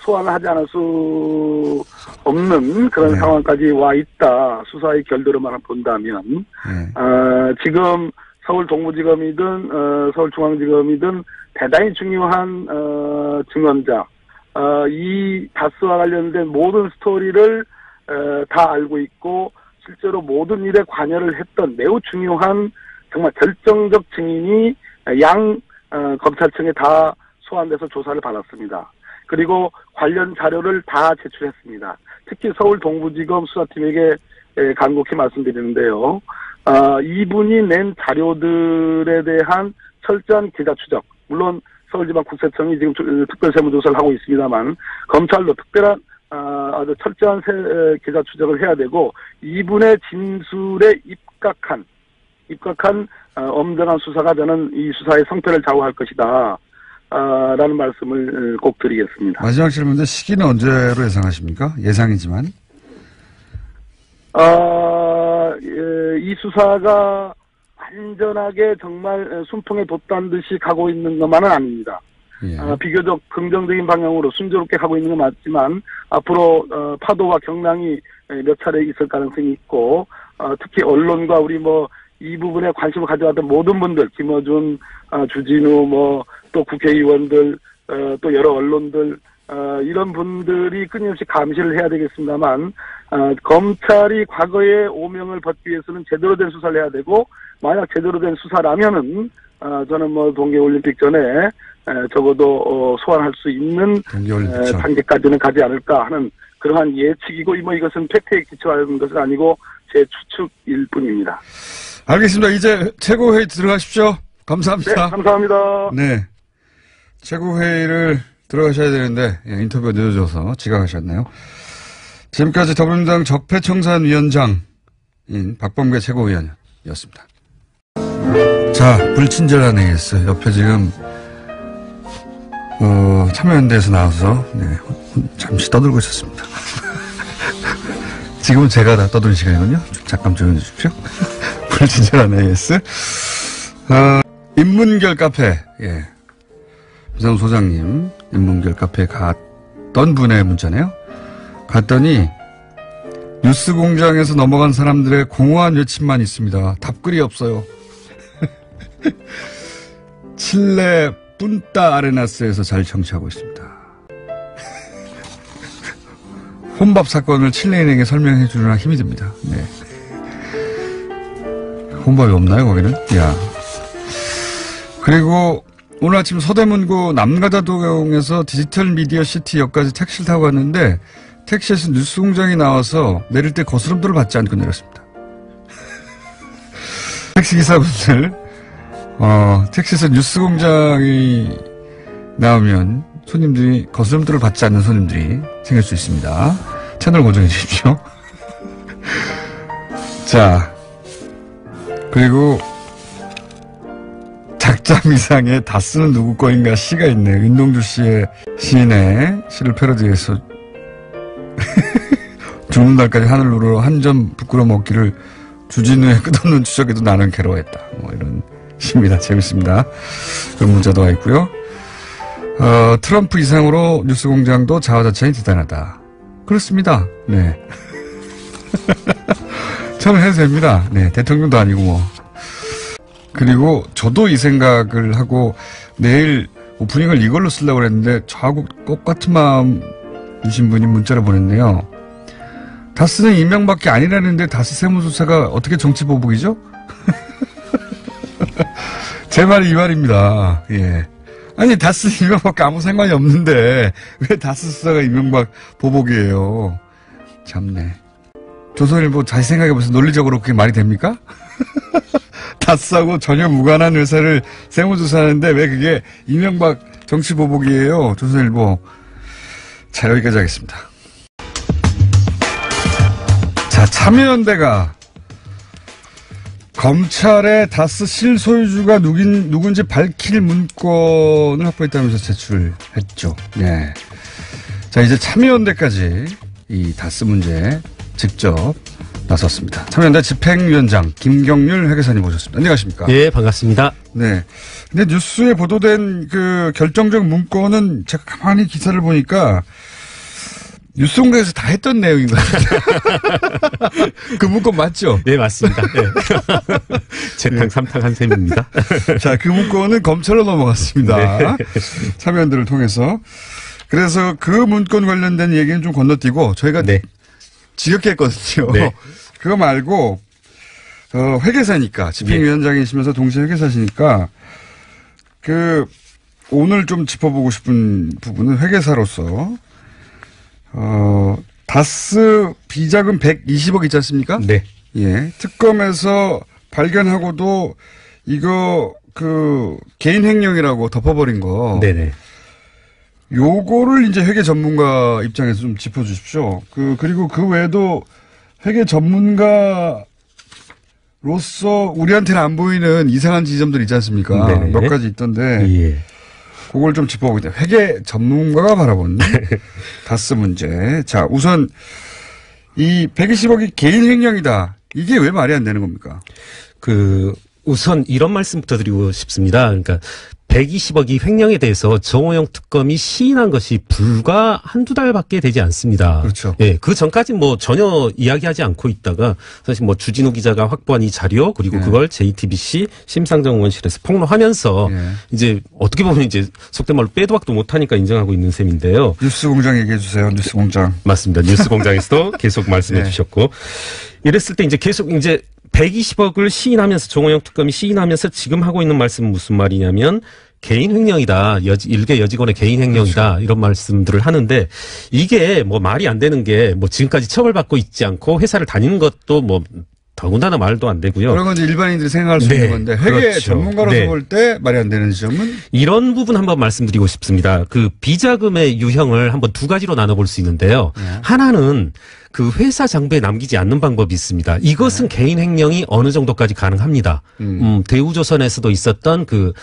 소환을 하지 않을 수 없는 그런 상황까지 와 있다. 수사의 결대로만 본다면 지금 서울 동부지검이든 서울중앙지검이든 대단히 중요한 증언자 이 다스와 관련된 모든 스토리를 다 알고 있고 실제로 모든 일에 관여를 했던 매우 중요한 정말 결정적 증인이 검찰청에 다 소환돼서 조사를 받았습니다. 그리고 관련 자료를 다 제출했습니다. 특히 서울 동부지검 수사팀에게 간곡히 말씀드리는데요. 이분이 낸 자료들에 대한 철저한 기자 추적, 물론 서울지방국세청이 지금 특별세무조사를 하고 있습니다만 검찰도 특별한 아주 철저한 기자 추적을 해야 되고 이분의 진술에 입각한 엄정한 수사가 저는 이 수사의 성패를 좌우할 것이다. 라는 말씀을 꼭 드리겠습니다. 마지막 질문인데 시기는 언제로 예상하십니까? 예상이지만. 이 수사가 완전하게 정말 순풍에 돛단 듯이 가고 있는 것만은 아닙니다. 예. 비교적 긍정적인 방향으로 순조롭게 가고 있는 건 맞지만 앞으로 파도와 경랑이 몇 차례 있을 가능성이 있고 특히 언론과 우리 이 부분에 관심을 가져왔던 모든 분들, 김어준, 주진우, 또 국회의원들, 또 여러 언론들, 이런 분들이 끊임없이 감시를 해야 되겠습니다만, 검찰이 과거의 오명을 벗기 위해서는 제대로 된 수사를 해야 되고, 만약 제대로 된 수사라면은, 저는 동계올림픽 전에, 적어도, 소환할 수 있는, 단계까지는 가지 않을까 하는 그러한 예측이고 뭐 이것은 팩트에 기초한 것은 아니고 제 추측일 뿐입니다. 알겠습니다. 이제 최고회의 들어가십시오. 감사합니다. 네, 감사합니다. 네. 최고회의를 들어가셔야 되는데 인터뷰가 늦어져서 지각하셨네요. 지금까지 더불어민주당 적폐청산위원장인 박범계 최고위원이었습니다. 자, 불친절한 AS. 옆에 지금 참여연대에서 나와서 잠시 떠들고 있었습니다. 지금은 제가 다 떠드는 시간이거든요. 잠깐 조용히 해주십시오. 불친절한 AS. 인문결 카페. 예. 이상우 소장님 인문결 카페에 갔던 분의 문자네요. 갔더니 뉴스공장에서 넘어간 사람들의 공허한 외침만 있습니다. 답글이 없어요. 칠레 푼타 아레나스에서 잘 청취하고 있습니다. 혼밥 사건을 칠레인에게 설명해 주느라 힘이 듭니다. 네. 혼밥이 없나요, 거기는? 야. 그리고 오늘 아침 서대문구 남가다동에서 디지털 미디어 시티역까지 택시를 타고 갔는데 택시에서 뉴스공장이 나와서 내릴 때 거스름돈을 받지 않고 내렸습니다. 택시기사분들 택시에서 뉴스공장이 나오면 손님들이 거스름돈을 받지 않는 손님들이 생길 수 있습니다. 채널 고정해 주십시오. 자, 그리고 작잠 이상의 다스는 누구 거인가 시가 있네요. 윤동주 씨의 시인의 시를 패러디해서 죽는 날까지 하늘 누르러 한 점 부끄러 먹기를 주진우의 끝없는 추적에도 나는 괴로워했다. 뭐 이런 시입니다. 재밌습니다. 그런 문자도 와 있고요. 트럼프 이상으로 뉴스공장도 자화자찬이 대단하다. 그렇습니다. 네. 저는 해도 됩니다. 네. 대통령도 아니고 뭐. 그리고 저도 이 생각을 하고 내일 오프닝을 이걸로 쓰려고 했는데 저하고 똑같은 마음이신 분이 문자를 보냈네요. 다스는 이명밖에 아니라는데 다스 세무조사가 어떻게 정치보복이죠? 제 말이 이 말입니다. 예. 아니 다스 이명밖에 아무 상관이 없는데 왜 다스 수사가 이명박 보복이에요. 참네. 조선일보 다시 생각해보세요. 논리적으로 그게 말이 됩니까? 다스하고 전혀 무관한 회사를 세무조사하는데 왜 그게 이명박 정치보복이에요. 조선일보. 자, 여기까지 하겠습니다. 자, 참여연대가 검찰의 다스 실소유주가 누군지 밝힐 문건을 확보했다면서 제출했죠. 네. 자, 이제 참여연대까지 이 다스 문제에 직접 나섰습니다. 참여연대 집행위원장 김경률 회계사님 모셨습니다. 안녕하십니까? 예, 반갑습니다. 네. 근데 뉴스에 보도된 그 결정적 문건은 제가 가만히 기사를 보니까 뉴스공장에서 다 했던 내용인 것 같아요. 그 문건 맞죠? 네, 맞습니다. 네. 재탕 3탕 한 셈입니다. 자, 그 문건은 검찰로 넘어갔습니다. 네. 참여연대를 통해서. 그래서 그 문건 관련된 얘기는 좀 건너뛰고 저희가 네. 지겹게 했거든요. 네. 그거 말고 회계사니까 집행위원장이시면서 동시에 회계사시니까 오늘 좀 짚어보고 싶은 부분은 회계사로서 다스 비자금 120억 있지 않습니까? 네. 예. 특검에서 발견하고도 이거 개인 횡령이라고 덮어버린 거. 네네. 요거를 이제 회계 전문가 입장에서 좀 짚어주십시오. 그리고 그 외에도 회계 전문가로서 우리한테는 안 보이는 이상한 지점들 있지 않습니까? 네네. 몇 가지 있던데. 예. 그걸 좀 짚어보겠다. 회계 전문가가 바라보는 다스 문제. 자, 우선 이 120억이 개인 횡령이다. 이게 왜 말이 안 되는 겁니까? 우선 이런 말씀부터 드리고 싶습니다. 그러니까 120억이 횡령에 대해서 정호영 특검이 시인한 것이 불과 한두 달밖에 되지 않습니다. 그렇죠. 예, 그 전까지 뭐 전혀 이야기하지 않고 있다가 사실 뭐 주진우 기자가 확보한 이 자료 그리고 예. 그걸 JTBC 심상정 의원실에서 폭로하면서 예. 이제 어떻게 보면 이제 속된 말로 빼도 박도 못하니까 인정하고 있는 셈인데요. 뉴스공장 얘기해 주세요. 뉴스공장. 맞습니다. 뉴스공장에서도 계속 말씀해 예. 주셨고 이랬을 때 이제 계속 이제 120억을 시인하면서 정호영 특검이 시인하면서 지금 하고 있는 말씀은 무슨 말이냐면 개인 횡령이다. 일개 여직원의 개인 횡령이다. 그렇죠. 이런 말씀들을 하는데 이게 뭐 말이 안 되는 게 뭐 지금까지 처벌받고 있지 않고 회사를 다니는 것도 뭐 더군다나 말도 안 되고요. 그런 건 이제 일반인들이 생각할 수 있는 건데 회계 그렇죠. 전문가로서 볼 때 말이 안 되는 지점은 이런 부분 한번 말씀드리고 싶습니다. 그 비자금의 유형을 한번 두 가지로 나눠볼 수 있는데요. 하나는 그 회사 장부에 남기지 않는 방법이 있습니다. 이것은 개인 횡령이 어느 정도까지 가능합니다. 대우조선에서도 있었던 그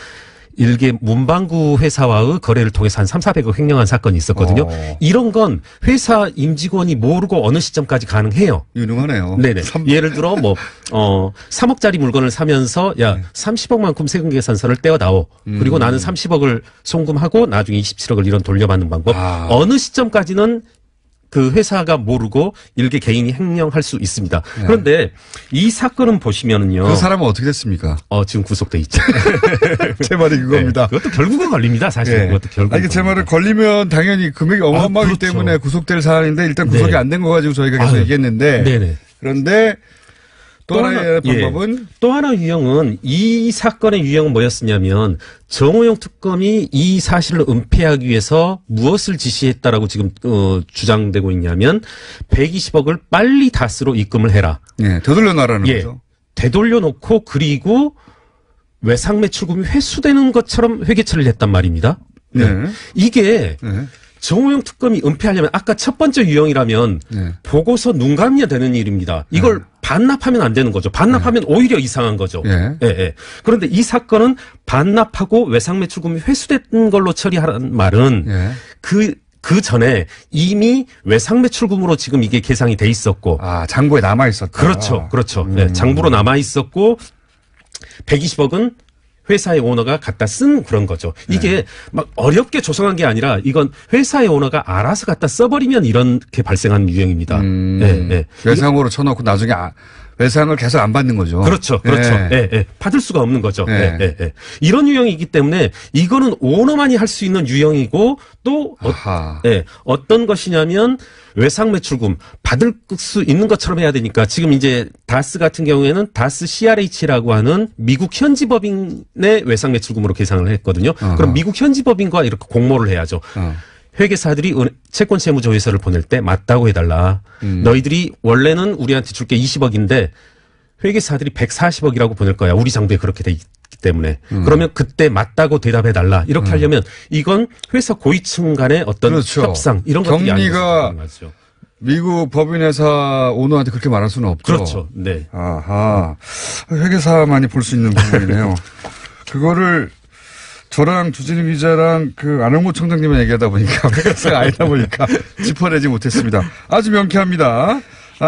일개 문방구 회사와의 거래를 통해서 한 3,400억 횡령한 사건이 있었거든요. 이런 건 회사 임직원이 모르고 어느 시점까지 가능해요. 유능하네요. 네네. 예를 들어 3억짜리 물건을 사면서 30억만큼 세금 계산서를 떼어다오. 그리고 나는 30억을 송금하고 나중에 27억을 이런 돌려받는 방법. 어느 시점까지는 그 회사가 모르고 일개 개인이 횡령할 수 있습니다. 그런데 이 사건은 보시면은요. 그 사람은 어떻게 됐습니까? 지금 구속돼 있죠. 제 말이 그겁니다. 그것도 결국은 걸립니다. 사실. 그것도 결국은. 아니, 제 말은 걸리면 당연히 금액이 어마어마하기 그렇죠. 때문에 구속될 사안인데 일단 구속이 안 된 거 가지고 저희가 계속 얘기했는데. 네네. 그런데 또 하나의 방법은? 또 하나 유형은 이 사건의 유형은 뭐였었냐면 정호영 특검이 이 사실을 은폐하기 위해서 무엇을 지시했다라고 지금 주장되고 있냐면 120억을 빨리 다스로 입금을 해라. 예, 되돌려놔라는 거죠. 되돌려놓고 그리고 외상매출금이 회수되는 것처럼 회계 처리를 했단 말입니다. 이게 정호영 특검이 은폐하려면 아까 첫 번째 유형이라면 보고서 눈 감으면 되는 일입니다. 이걸 반납하면 안 되는 거죠. 반납하면 오히려 이상한 거죠. 그런데 이 사건은 반납하고 외상매출금이 회수된 걸로 처리하라는 말은 그 전에 이미 외상매출금으로 지금 이게 계상이 돼 있었고. 장부에 남아 있었다. 그렇죠. 장부로 남아 있었고 120억은 회사의 오너가 갖다 쓴 그런 거죠. 이게 막 어렵게 조성한 게 아니라 이건 회사의 오너가 알아서 갖다 써버리면 이렇게 발생하는 유형입니다. 외상으로 쳐놓고 나중에 외상을 계속 안 받는 거죠. 그렇죠. 받을 수가 없는 거죠. 이런 유형이기 때문에 이거는 오너만이 할 수 있는 유형이고 또 어떤 것이냐면 외상매출금 받을 수 있는 것처럼 해야 되니까 지금 이제 다스 같은 경우에는 다스 CRH라고 하는 미국 현지 법인의 외상매출금으로 계산을 했거든요. 그럼 미국 현지 법인과 이렇게 공모를 해야죠. 회계사들이 채권세무조회서를 보낼 때 맞다고 해달라. 너희들이 원래는 우리한테 줄 게 20억인데 회계사들이 140억이라고 보낼 거야. 우리 장부에 그렇게 돼 있기 때문에. 그러면 그때 맞다고 대답해달라. 이렇게 하려면 이건 회사 고위층 간의 어떤 그렇죠. 협상 이런 것들이 경리가 미국 법인회사 오너한테 그렇게 말할 수는 없죠. 그렇죠. 네. 회계사만이 볼 수 있는 부분이네요. 그거를 저랑 주진우 기자랑 그 안홍무 청장님이 얘기하다 보니까 회계사가 아니다 보니까 짚어내지 못했습니다. 아주 명쾌합니다.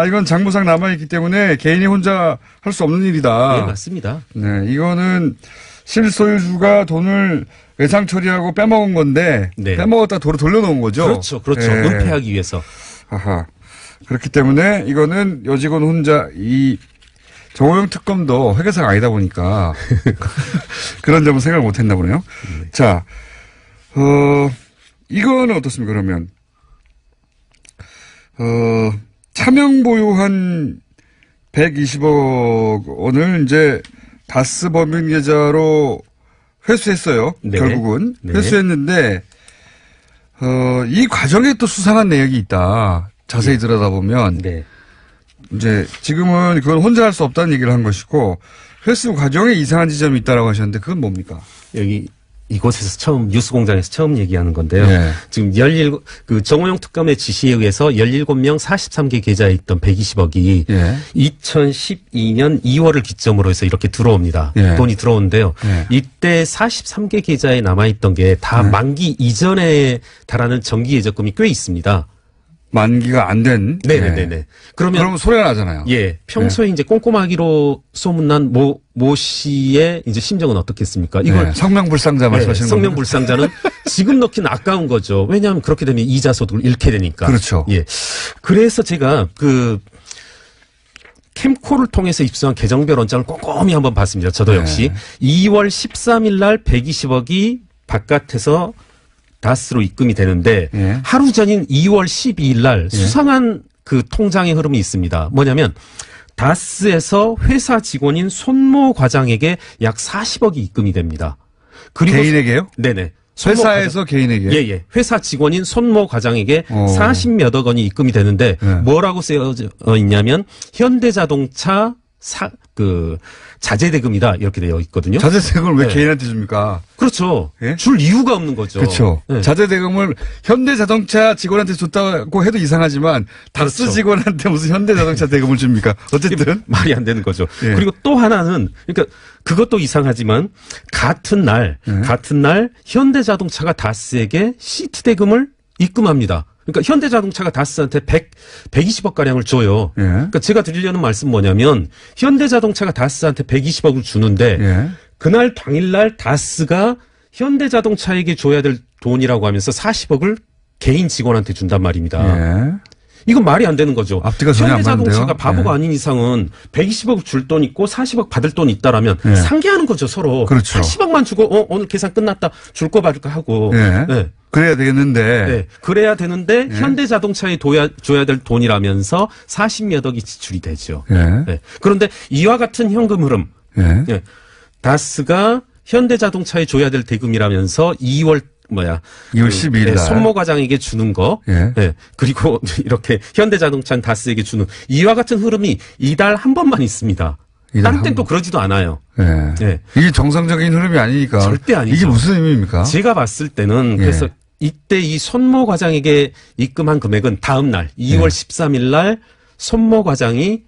이건 장부상 남아있기 때문에 개인이 혼자 할 수 없는 일이다. 네, 맞습니다. 네, 이거는 실소유주가 돈을 외상 처리하고 빼먹은 건데 빼먹었다 도로 돌려놓은 거죠. 그렇죠. 은폐하기 위해서. 그렇기 때문에 이거는 여직원 혼자 정호영 특검도 회계사가 아니다 보니까 그런 점은 생각을 못했나 보네요. 자, 이거는 어떻습니까? 그러면 차명 보유한 120억 원을 이제 다스 법인 계좌로 회수했어요. 결국은 회수했는데 이 과정에 또 수상한 내역이 있다. 자세히 들여다보면 이제 지금은 그건 혼자 할 수 없다는 얘기를 한 것이고 회수 과정에 이상한 지점이 있다라고 하셨는데 그건 뭡니까? 이곳에서 뉴스공장에서 처음 얘기하는 건데요. 지금 정호영 특검의 지시에 의해서 17명 43개 계좌에 있던 120억이 2012년 2월을 기점으로 해서 이렇게 들어옵니다. 돈이 들어오는데요. 이때 43개 계좌에 남아있던 게 다 만기 이전에 달하는 정기예적금이 꽤 있습니다. 만기가 안 된. 네네네. 그러면 소리가 나잖아요. 평소에 이제 꼼꼼하기로 소문난 모 씨의 이제 심정은 어떻겠습니까? 이걸 성명불상자 말씀하시는 거죠? 성명불상자는 지금 넣기는 아까운 거죠. 왜냐하면 그렇게 되면 이자 소득을 잃게 되니까. 그렇죠. 그래서 제가 캠코를 통해서 입수한 계정별 원장을 꼼꼼히 한번 봤습니다. 저도 역시 2월 13일 날 120억이 바깥에서 다스로 입금이 되는데 하루 전인 2월 12일 날 수상한 그 통장의 흐름이 있습니다. 뭐냐면 다스에서 회사 직원인 손모 과장에게 약 40억이 입금이 됩니다. 그리고 개인에게요? 네네. 회사에서 개인에게? 예. 회사 직원인 손모 과장에게 40몇억 원이 입금이 되는데 뭐라고 쓰여져 있냐면 현대자동차 자재대금이다 이렇게 되어 있거든요. 자재대금을 왜 개인한테 줍니까? 그렇죠. 예? 줄 이유가 없는 거죠. 그렇죠. 예. 자재대금을 현대자동차 직원한테 줬다고 해도 이상하지만 다스 그렇죠. 직원한테 무슨 현대자동차 대금을 줍니까? 어쨌든 말이 안 되는 거죠. 예. 그리고 또 하나는 그러니까 그것도 이상하지만 같은 날 현대자동차가 다스에게 시트 대금을 입금합니다. 그러니까 현대자동차가 다스한테 120억 가량을 줘요. 예. 그러니까 제가 드리려는 말씀 뭐냐면 현대자동차가 다스한테 120억을 주는데 예. 그날 당일날 다스가 현대자동차에게 줘야 될 돈이라고 하면서 40억을 개인 직원한테 준단 말입니다. 예. 이건 말이 안 되는 거죠. 앞뒤가 전혀 안 맞는데요. 현대자동차가 바보가 아닌 이상은 120억 줄 돈 있고 40억 받을 돈 있다라면 상계하는 거죠, 서로. 그렇죠. 80억만 주고 오늘 계산 끝났다. 줄 거 받을까 하고. 네. 그래야 되겠는데. 네. 그래야 되는데 현대자동차에 줘야 될 돈이라면서 40몇 억이 지출이 되죠. 네. 그런데 이와 같은 현금 흐름. 다스가 현대자동차에 줘야 될 대금이라면서 2월 12일 날 손모 과장에게 주는 거, 그리고 이렇게 현대자동차는 다스에게 주는 이와 같은 흐름이 이달 한 번만 있습니다. 다른 땐 또 그러지도 않아요. 이게 정상적인 흐름이 아니니까. 절대 아니죠. 이게 무슨 의미입니까? 제가 봤을 때는 그래서 이때 이 손모 과장에게 입금한 금액은 다음 날 2월 13일 날 손모 과장이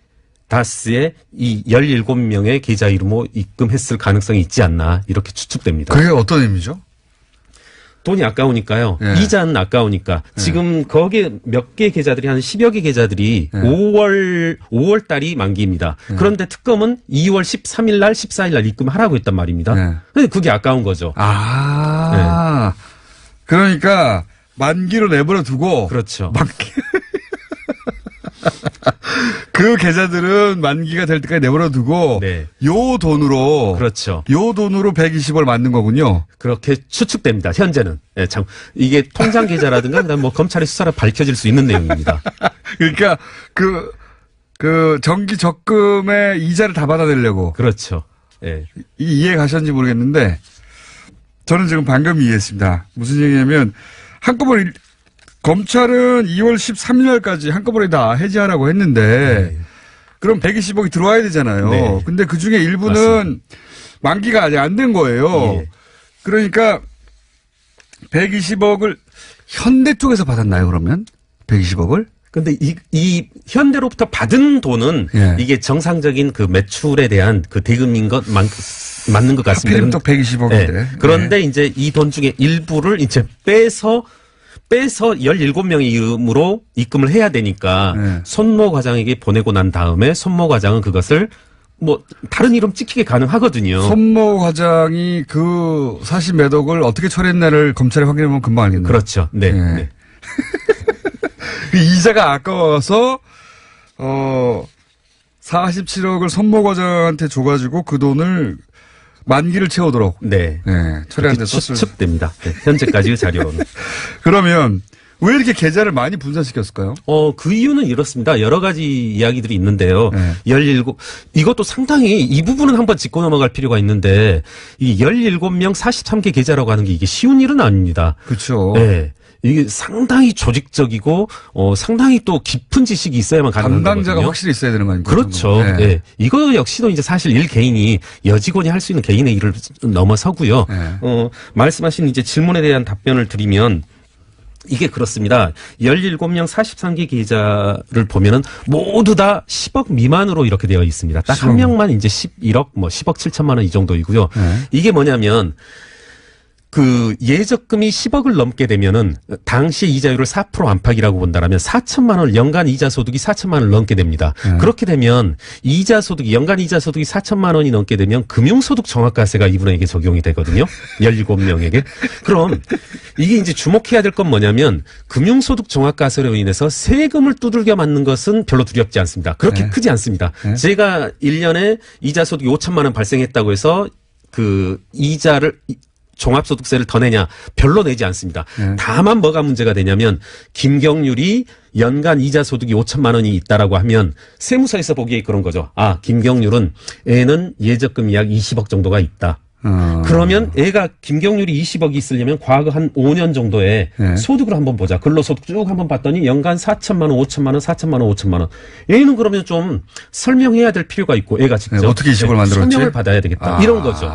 다스의 이 17명의 계좌 이름으로 입금했을 가능성이 있지 않나 이렇게 추측됩니다. 그게 어떤 의미죠? 돈이 아까우니까요. 이자는 아까우니까. 지금 거기에 몇 개 계좌들이 한 10여 개 계좌들이 5월 달이 만기입니다. 그런데 특검은 2월 13일 날 14일 날 입금하라고 했단 말입니다. 근데 그게 아까운 거죠. 그러니까 만기로 내버려 두고 그렇죠. 그 계좌들은 만기가 될 때까지 내버려 두고 요 돈으로 그렇죠. 요 돈으로 120을 만든 거군요. 그렇게 추측됩니다. 현재는. 참 이게 통장 계좌라든가 그다음 뭐 검찰의 수사로 밝혀질 수 있는 내용입니다. 그러니까 그 정기 적금의 이자를 다 받아내려고. 그렇죠. 이해 가셨는지 모르겠는데 저는 지금 방금 이해했습니다. 무슨 얘기냐면 한꺼번에 검찰은 2월 13일 날까지 한꺼번에 다 해지하라고 했는데 그럼 120억이 들어와야 되잖아요. 근데 그중에 일부는 맞습니다. 만기가 아직 안 된 거예요. 그러니까 120억을 현대 쪽에서 받았나요, 그러면? 120억을? 근데 이 현대로부터 받은 돈은 이게 정상적인 그 매출에 대한 그 대금인 것 맞는 것 같습니다. 하필이면 또 120억인데. 그런데 이제 이 돈 중에 일부를 이제 빼서 17명의 이름으로 입금을 해야 되니까 손모 과장에게 보내고 난 다음에 손모 과장은 그것을 뭐 다른 이름 찍히게 가능하거든요. 손모 과장이 그 40몇 억을 어떻게 처리했나를 검찰에 확인해보면 금방 알겠네요. 그렇죠. 네. 이자가 아까워서 47억을 손모 과장한테 줘가지고 그 돈을 만기를 채우도록 처리하는 데 썼을 추측됩니다. 현재까지의 자료는. 그러면 왜 이렇게 계좌를 많이 분산시켰을까요? 그 이유는 이렇습니다. 여러 가지 이야기들이 있는데요. 17 이것도 상당히 이 부분은 한번 짚고 넘어갈 필요가 있는데 이 17명 43개 계좌라고 하는 게 이게 쉬운 일은 아닙니다. 그렇죠. 이게 상당히 조직적이고 상당히 또 깊은 지식이 있어야만 가능한 거거든요. 담당자가 확실히 있어야 되는 거 아닙니까? 그렇죠. 이거 역시도 이제 사실 일 개인이 여직원이 할 수 있는 개인의 일을 넘어서고요. 말씀하신 이제 질문에 대한 답변을 드리면 이게 그렇습니다. 17명 43개 계좌를 보면은 모두 다 10억 미만으로 이렇게 되어 있습니다. 딱 한 명만 이제 11억, 10억 7천만 원 이 정도이고요. 이게 뭐냐면 그 예적금이 10억을 넘게 되면은 당시 이자율을 4% 안팎이라고 본다라면 4천만 원 연간 이자 소득이 4천만 원을 넘게 됩니다. 그렇게 되면 이자 소득이 연간 이자 소득이 4천만 원이 넘게 되면 금융소득 정확가세가 이분에게 적용이 되거든요. 17명에게. 그럼 이게 이제 주목해야 될 건 뭐냐면 금융소득 정확가세로 인해서 세금을 두들겨 맞는 것은 별로 두렵지 않습니다. 그렇게 크지 않습니다. 제가 1년에 이자 소득이 5천만 원 발생했다고 해서 그 이자를 종합소득세를 더 내냐? 별로 내지 않습니다. 다만 뭐가 문제가 되냐면 김경률이 연간 이자 소득이 5천만 원이 있다라고 하면 세무서에서 보기에 그런 거죠. 김경률은 애는 예적금이 약 20억 정도가 있다. 그러면 애가 김경률이 20억이 있으려면 과거 한 5년 정도의 네. 소득을 한번 보자. 근로소득 쭉 한번 봤더니 연간 4천만 원, 5천만 원, 4천만 원, 5천만 원. 얘는 그러면 좀 설명해야 될 필요가 있고 애가 직접 네, 어떻게 20억을 만들었지? 설명을 받아야 되겠다. 이런 거죠.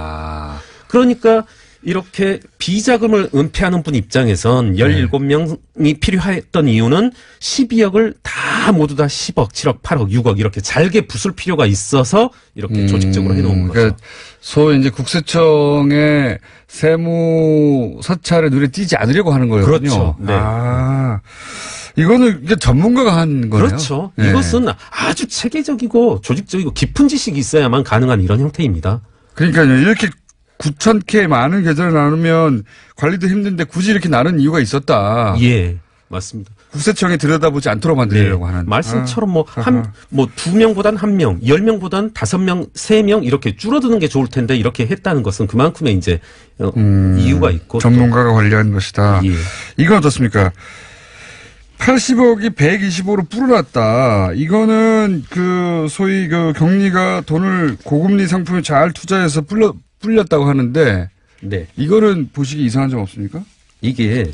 그러니까 이렇게 비자금을 은폐하는 분 입장에선 17명이 필요했던 이유는 12억을 다 모두 다 10억, 7억, 8억, 6억 이렇게 잘게 부술 필요가 있어서 이렇게 조직적으로 해놓은 거죠. 그러니까 소위 이제 국세청의 세무 사찰에 눈에 띄지 않으려고 하는 거였군요. 그렇죠. 네. 이거는 이게 전문가가 한 거네요. 그렇죠. 네. 이것은 아주 체계적이고 조직적이고 깊은 지식이 있어야만 가능한 이런 형태입니다. 그러니까요. 이렇게 9,000개 많은 계좌를 나누면 관리도 힘든데 굳이 이렇게 나눈 이유가 있었다. 예, 맞습니다. 국세청에 들여다보지 않도록 만들려고 하는. 말씀처럼 뭐 2명보단 1명, 10명보단 5명, 3명 이렇게 줄어드는 게 좋을 텐데 이렇게 했다는 것은 그만큼의 이제 이유가 있고. 전문가가 관리한 것이다. 예. 이건 어떻습니까? 80억이 120억으로 불어났다. 이거는 그 소위 그 경리가 돈을 고금리 상품에 잘 투자해서 불렸다고 하는데. 네. 이거는 보시기 이상한 점 없습니까? 이게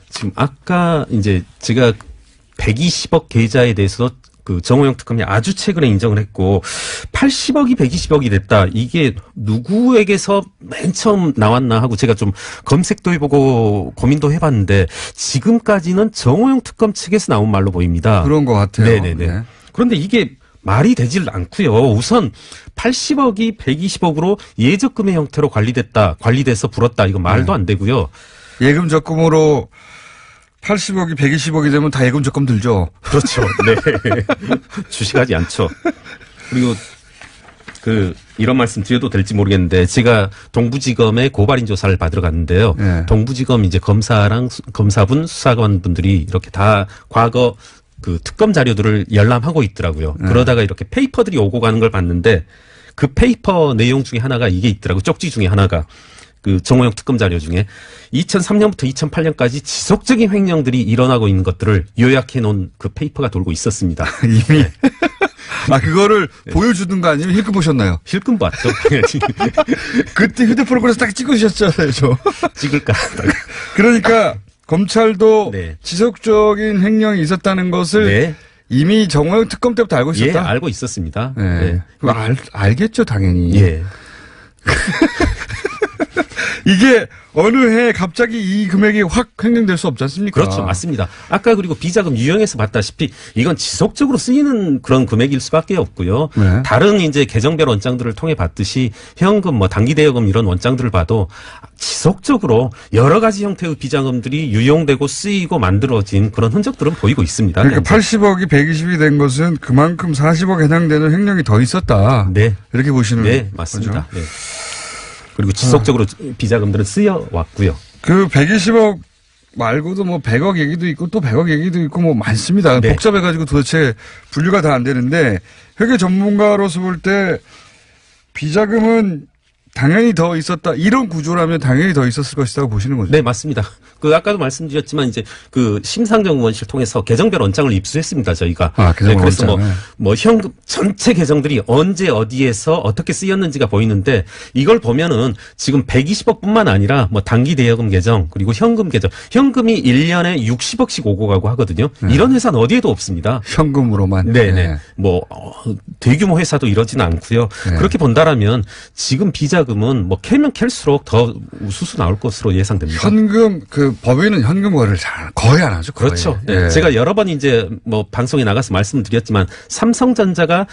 지금 아까 이제 제가 120억 계좌에 대해서 그 정호영 특검이 아주 최근에 인정을 했고 80억이 120억이 됐다. 이게 누구에게서 맨 처음 나왔나 하고 제가 좀 검색도 해보고 고민도 해봤는데 지금까지는 정호영 특검 측에서 나온 말로 보입니다. 그런 것 같아요. 네네네. 네. 그런데 이게 말이 되질 않고요. 우선 80억이 120억으로 예적금의 형태로 관리돼서 불었다. 이거 말도 안 되고요. 예금 적금으로 80억이 120억이 되면 다 예금 적금 들죠. 그렇죠. 네. 주식하지 않죠. 그리고 이런 말씀 드려도 될지 모르겠는데 제가 동부지검에 고발인 조사를 받으러 갔는데요. 네. 동부지검 이제 검사분, 수사관 분들이 이렇게 다 과거 그 특검 자료들을 열람하고 있더라고요. 그러다가 이렇게 페이퍼들이 오고 가는 걸 봤는데 그 페이퍼 내용 중에 하나가 이게 있더라고요. 쪽지 중에 하나가. 그 정호영 특검 자료 중에 2003년부터 2008년까지 지속적인 횡령들이 일어나고 있는 것들을 요약해 놓은 그 페이퍼가 돌고 있었습니다. 이미. 네. 그거를 보여주는 거 아니면 힐끔 보셨나요? 힐끔 봤죠. 그때 휴대폰을 그래서 딱 찍으셨잖아요. 찍을까 하다가. 그러니까 검찰도 네. 지속적인 횡령이 있었다는 것을 네. 이미 정호영 특검 때부터 알고 있었다? 예, 알고 있었습니다. 네. 알겠죠, 당연히. 예. 이게 어느 해 갑자기 이 금액이 확 횡령될 수 없지 않습니까? 그렇죠. 맞습니다. 아까 그리고 비자금 유형에서 봤다시피 이건 지속적으로 쓰이는 그런 금액일 수밖에 없고요. 네. 다른 이제 계정별 원장들을 통해 봤듯이 현금, 단기 대여금 이런 원장들을 봐도 지속적으로 여러 가지 형태의 비자금들이 유용되고 쓰이고 만들어진 그런 흔적들은 보이고 있습니다. 그러니까 80억이 120이 된 것은 그만큼 40억 해당되는 횡령이 더 있었다. 네. 이렇게 보시는 네, 맞습니다. 네. 그리고 지속적으로 비자금들은 쓰여왔고요. 그 120억 말고도 뭐 100억 얘기도 있고 또 100억 얘기도 있고 뭐 많습니다. 네. 복잡해가지고 도대체 분류가 다 안 되는데 회계 전문가로서 볼 때 비자금은 당연히 더 있었다. 이런 구조라면 당연히 더 있었을 것이라고 보시는 거죠. 네, 맞습니다. 아까도 말씀드렸지만 이제 심상정 의원실 통해서 계정별 원장을 입수했습니다, 저희가. 계정별 그래서 원장. 현금 전체 계정들이 언제 어디에서 어떻게 쓰였는지가 보이는데 이걸 보면은 지금 120억뿐만 아니라 단기 대여금 계정 그리고 현금 계정. 현금이 1년에 60억씩 오고 가고 하거든요. 이런 회사는 어디에도 없습니다. 현금으로만. 네네. 대규모 회사도 이러지는 않고요. 네. 그렇게 본다라면 지금 비자금은 캐면 캘수록 더 우수수 나올 것으로 예상됩니다. 현금 법인은 현금 거래를 거의 안 하죠. 거의. 그렇죠. 네. 제가 여러 번 이제 방송에 나가서 말씀드렸지만 삼성전자가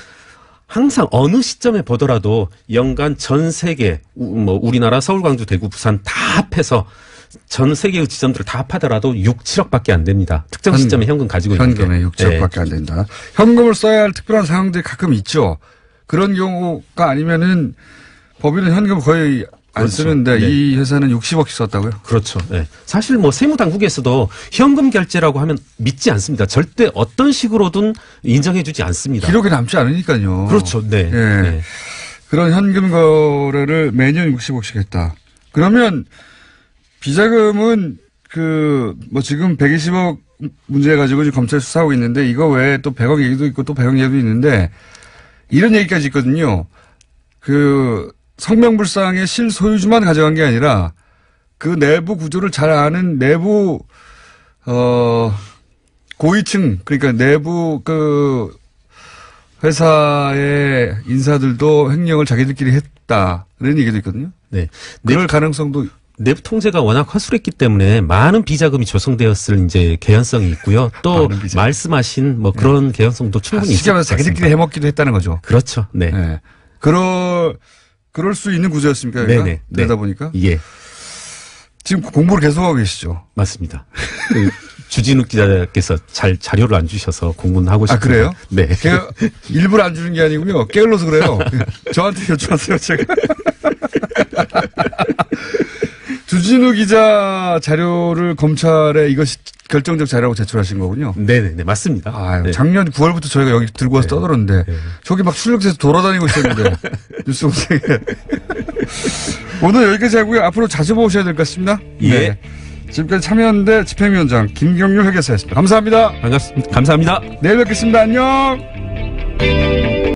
항상 어느 시점에 보더라도 연간 전 세계 우리나라 서울, 광주, 대구, 부산 다 합해서 전 세계의 지점들을 다 합하더라도 6, 7억밖에 안 됩니다. 특정 시점에 현금 가지고 있는 게. 현금에 6, 7억밖에 안 된다. 현금을 써야 할 특별한 상황들이 가끔 있죠. 그런 경우가 아니면은 법인은 현금 거의 안 그렇죠. 쓰는데 네. 이 회사는 60억씩 썼다고요? 그렇죠. 네. 사실 세무당국에서도 현금 결제라고 하면 믿지 않습니다. 절대 어떤 식으로든 인정해주지 않습니다. 기록에 남지 않으니까요. 그렇죠. 네. 예. 네. 그런 현금 거래를 매년 60억씩 했다. 그러면 비자금은 지금 120억 문제 가지고 지금 검찰 수사하고 있는데 이거 외에 또 100억 얘기도 있고 또 100억 얘기도 있는데 이런 얘기까지 있거든요. 성명불상의 실소유주만 가져간 게 아니라 그 내부 구조를 잘 아는 내부 고위층, 그러니까 내부 그 회사의 인사들도 횡령을 자기들끼리 했다는 얘기도 있거든요. 네. 그럴 가능성도 내부 통제가 워낙 허술했기 때문에 많은 비자금이 조성되었을 이제 개연성이 있고요. 또 말씀하신 뭐 그런 개연성도 충분히 있습니다. 자기들끼리 해먹기도 했다는 거죠. 그렇죠. 네. 네. 그럴 수 있는 구조였습니까? 네네. 그러다 보니까. 예. 지금 공부를 계속하고 계시죠? 맞습니다. 주진우 기자께서 잘 자료를 안 주셔서 공부는 하고 싶어요. 아, 그래요? 네. 제가 일부러 안 주는 게 아니고요. 게을러서 그래요. 저한테 여쭤봤어요, 제가. 주진우 기자 자료를 검찰에 이것이 결정적 자료라고 제출하신 거군요. 네네네, 맞습니다. 아, 네. 작년 9월부터 저희가 여기 들고 와서 떠들었는데, 저기 막 출력돼서 돌아다니고 있었는데, 뉴스 공장에. 오늘 여기까지 하고요. 앞으로 자주 모셔야 될 것 같습니다. 예. 네. 지금까지 참여연대 집행위원장 김경률 회계사였습니다. 감사합니다. 반갑습니다. 감사합니다. 내일 뵙겠습니다. 안녕.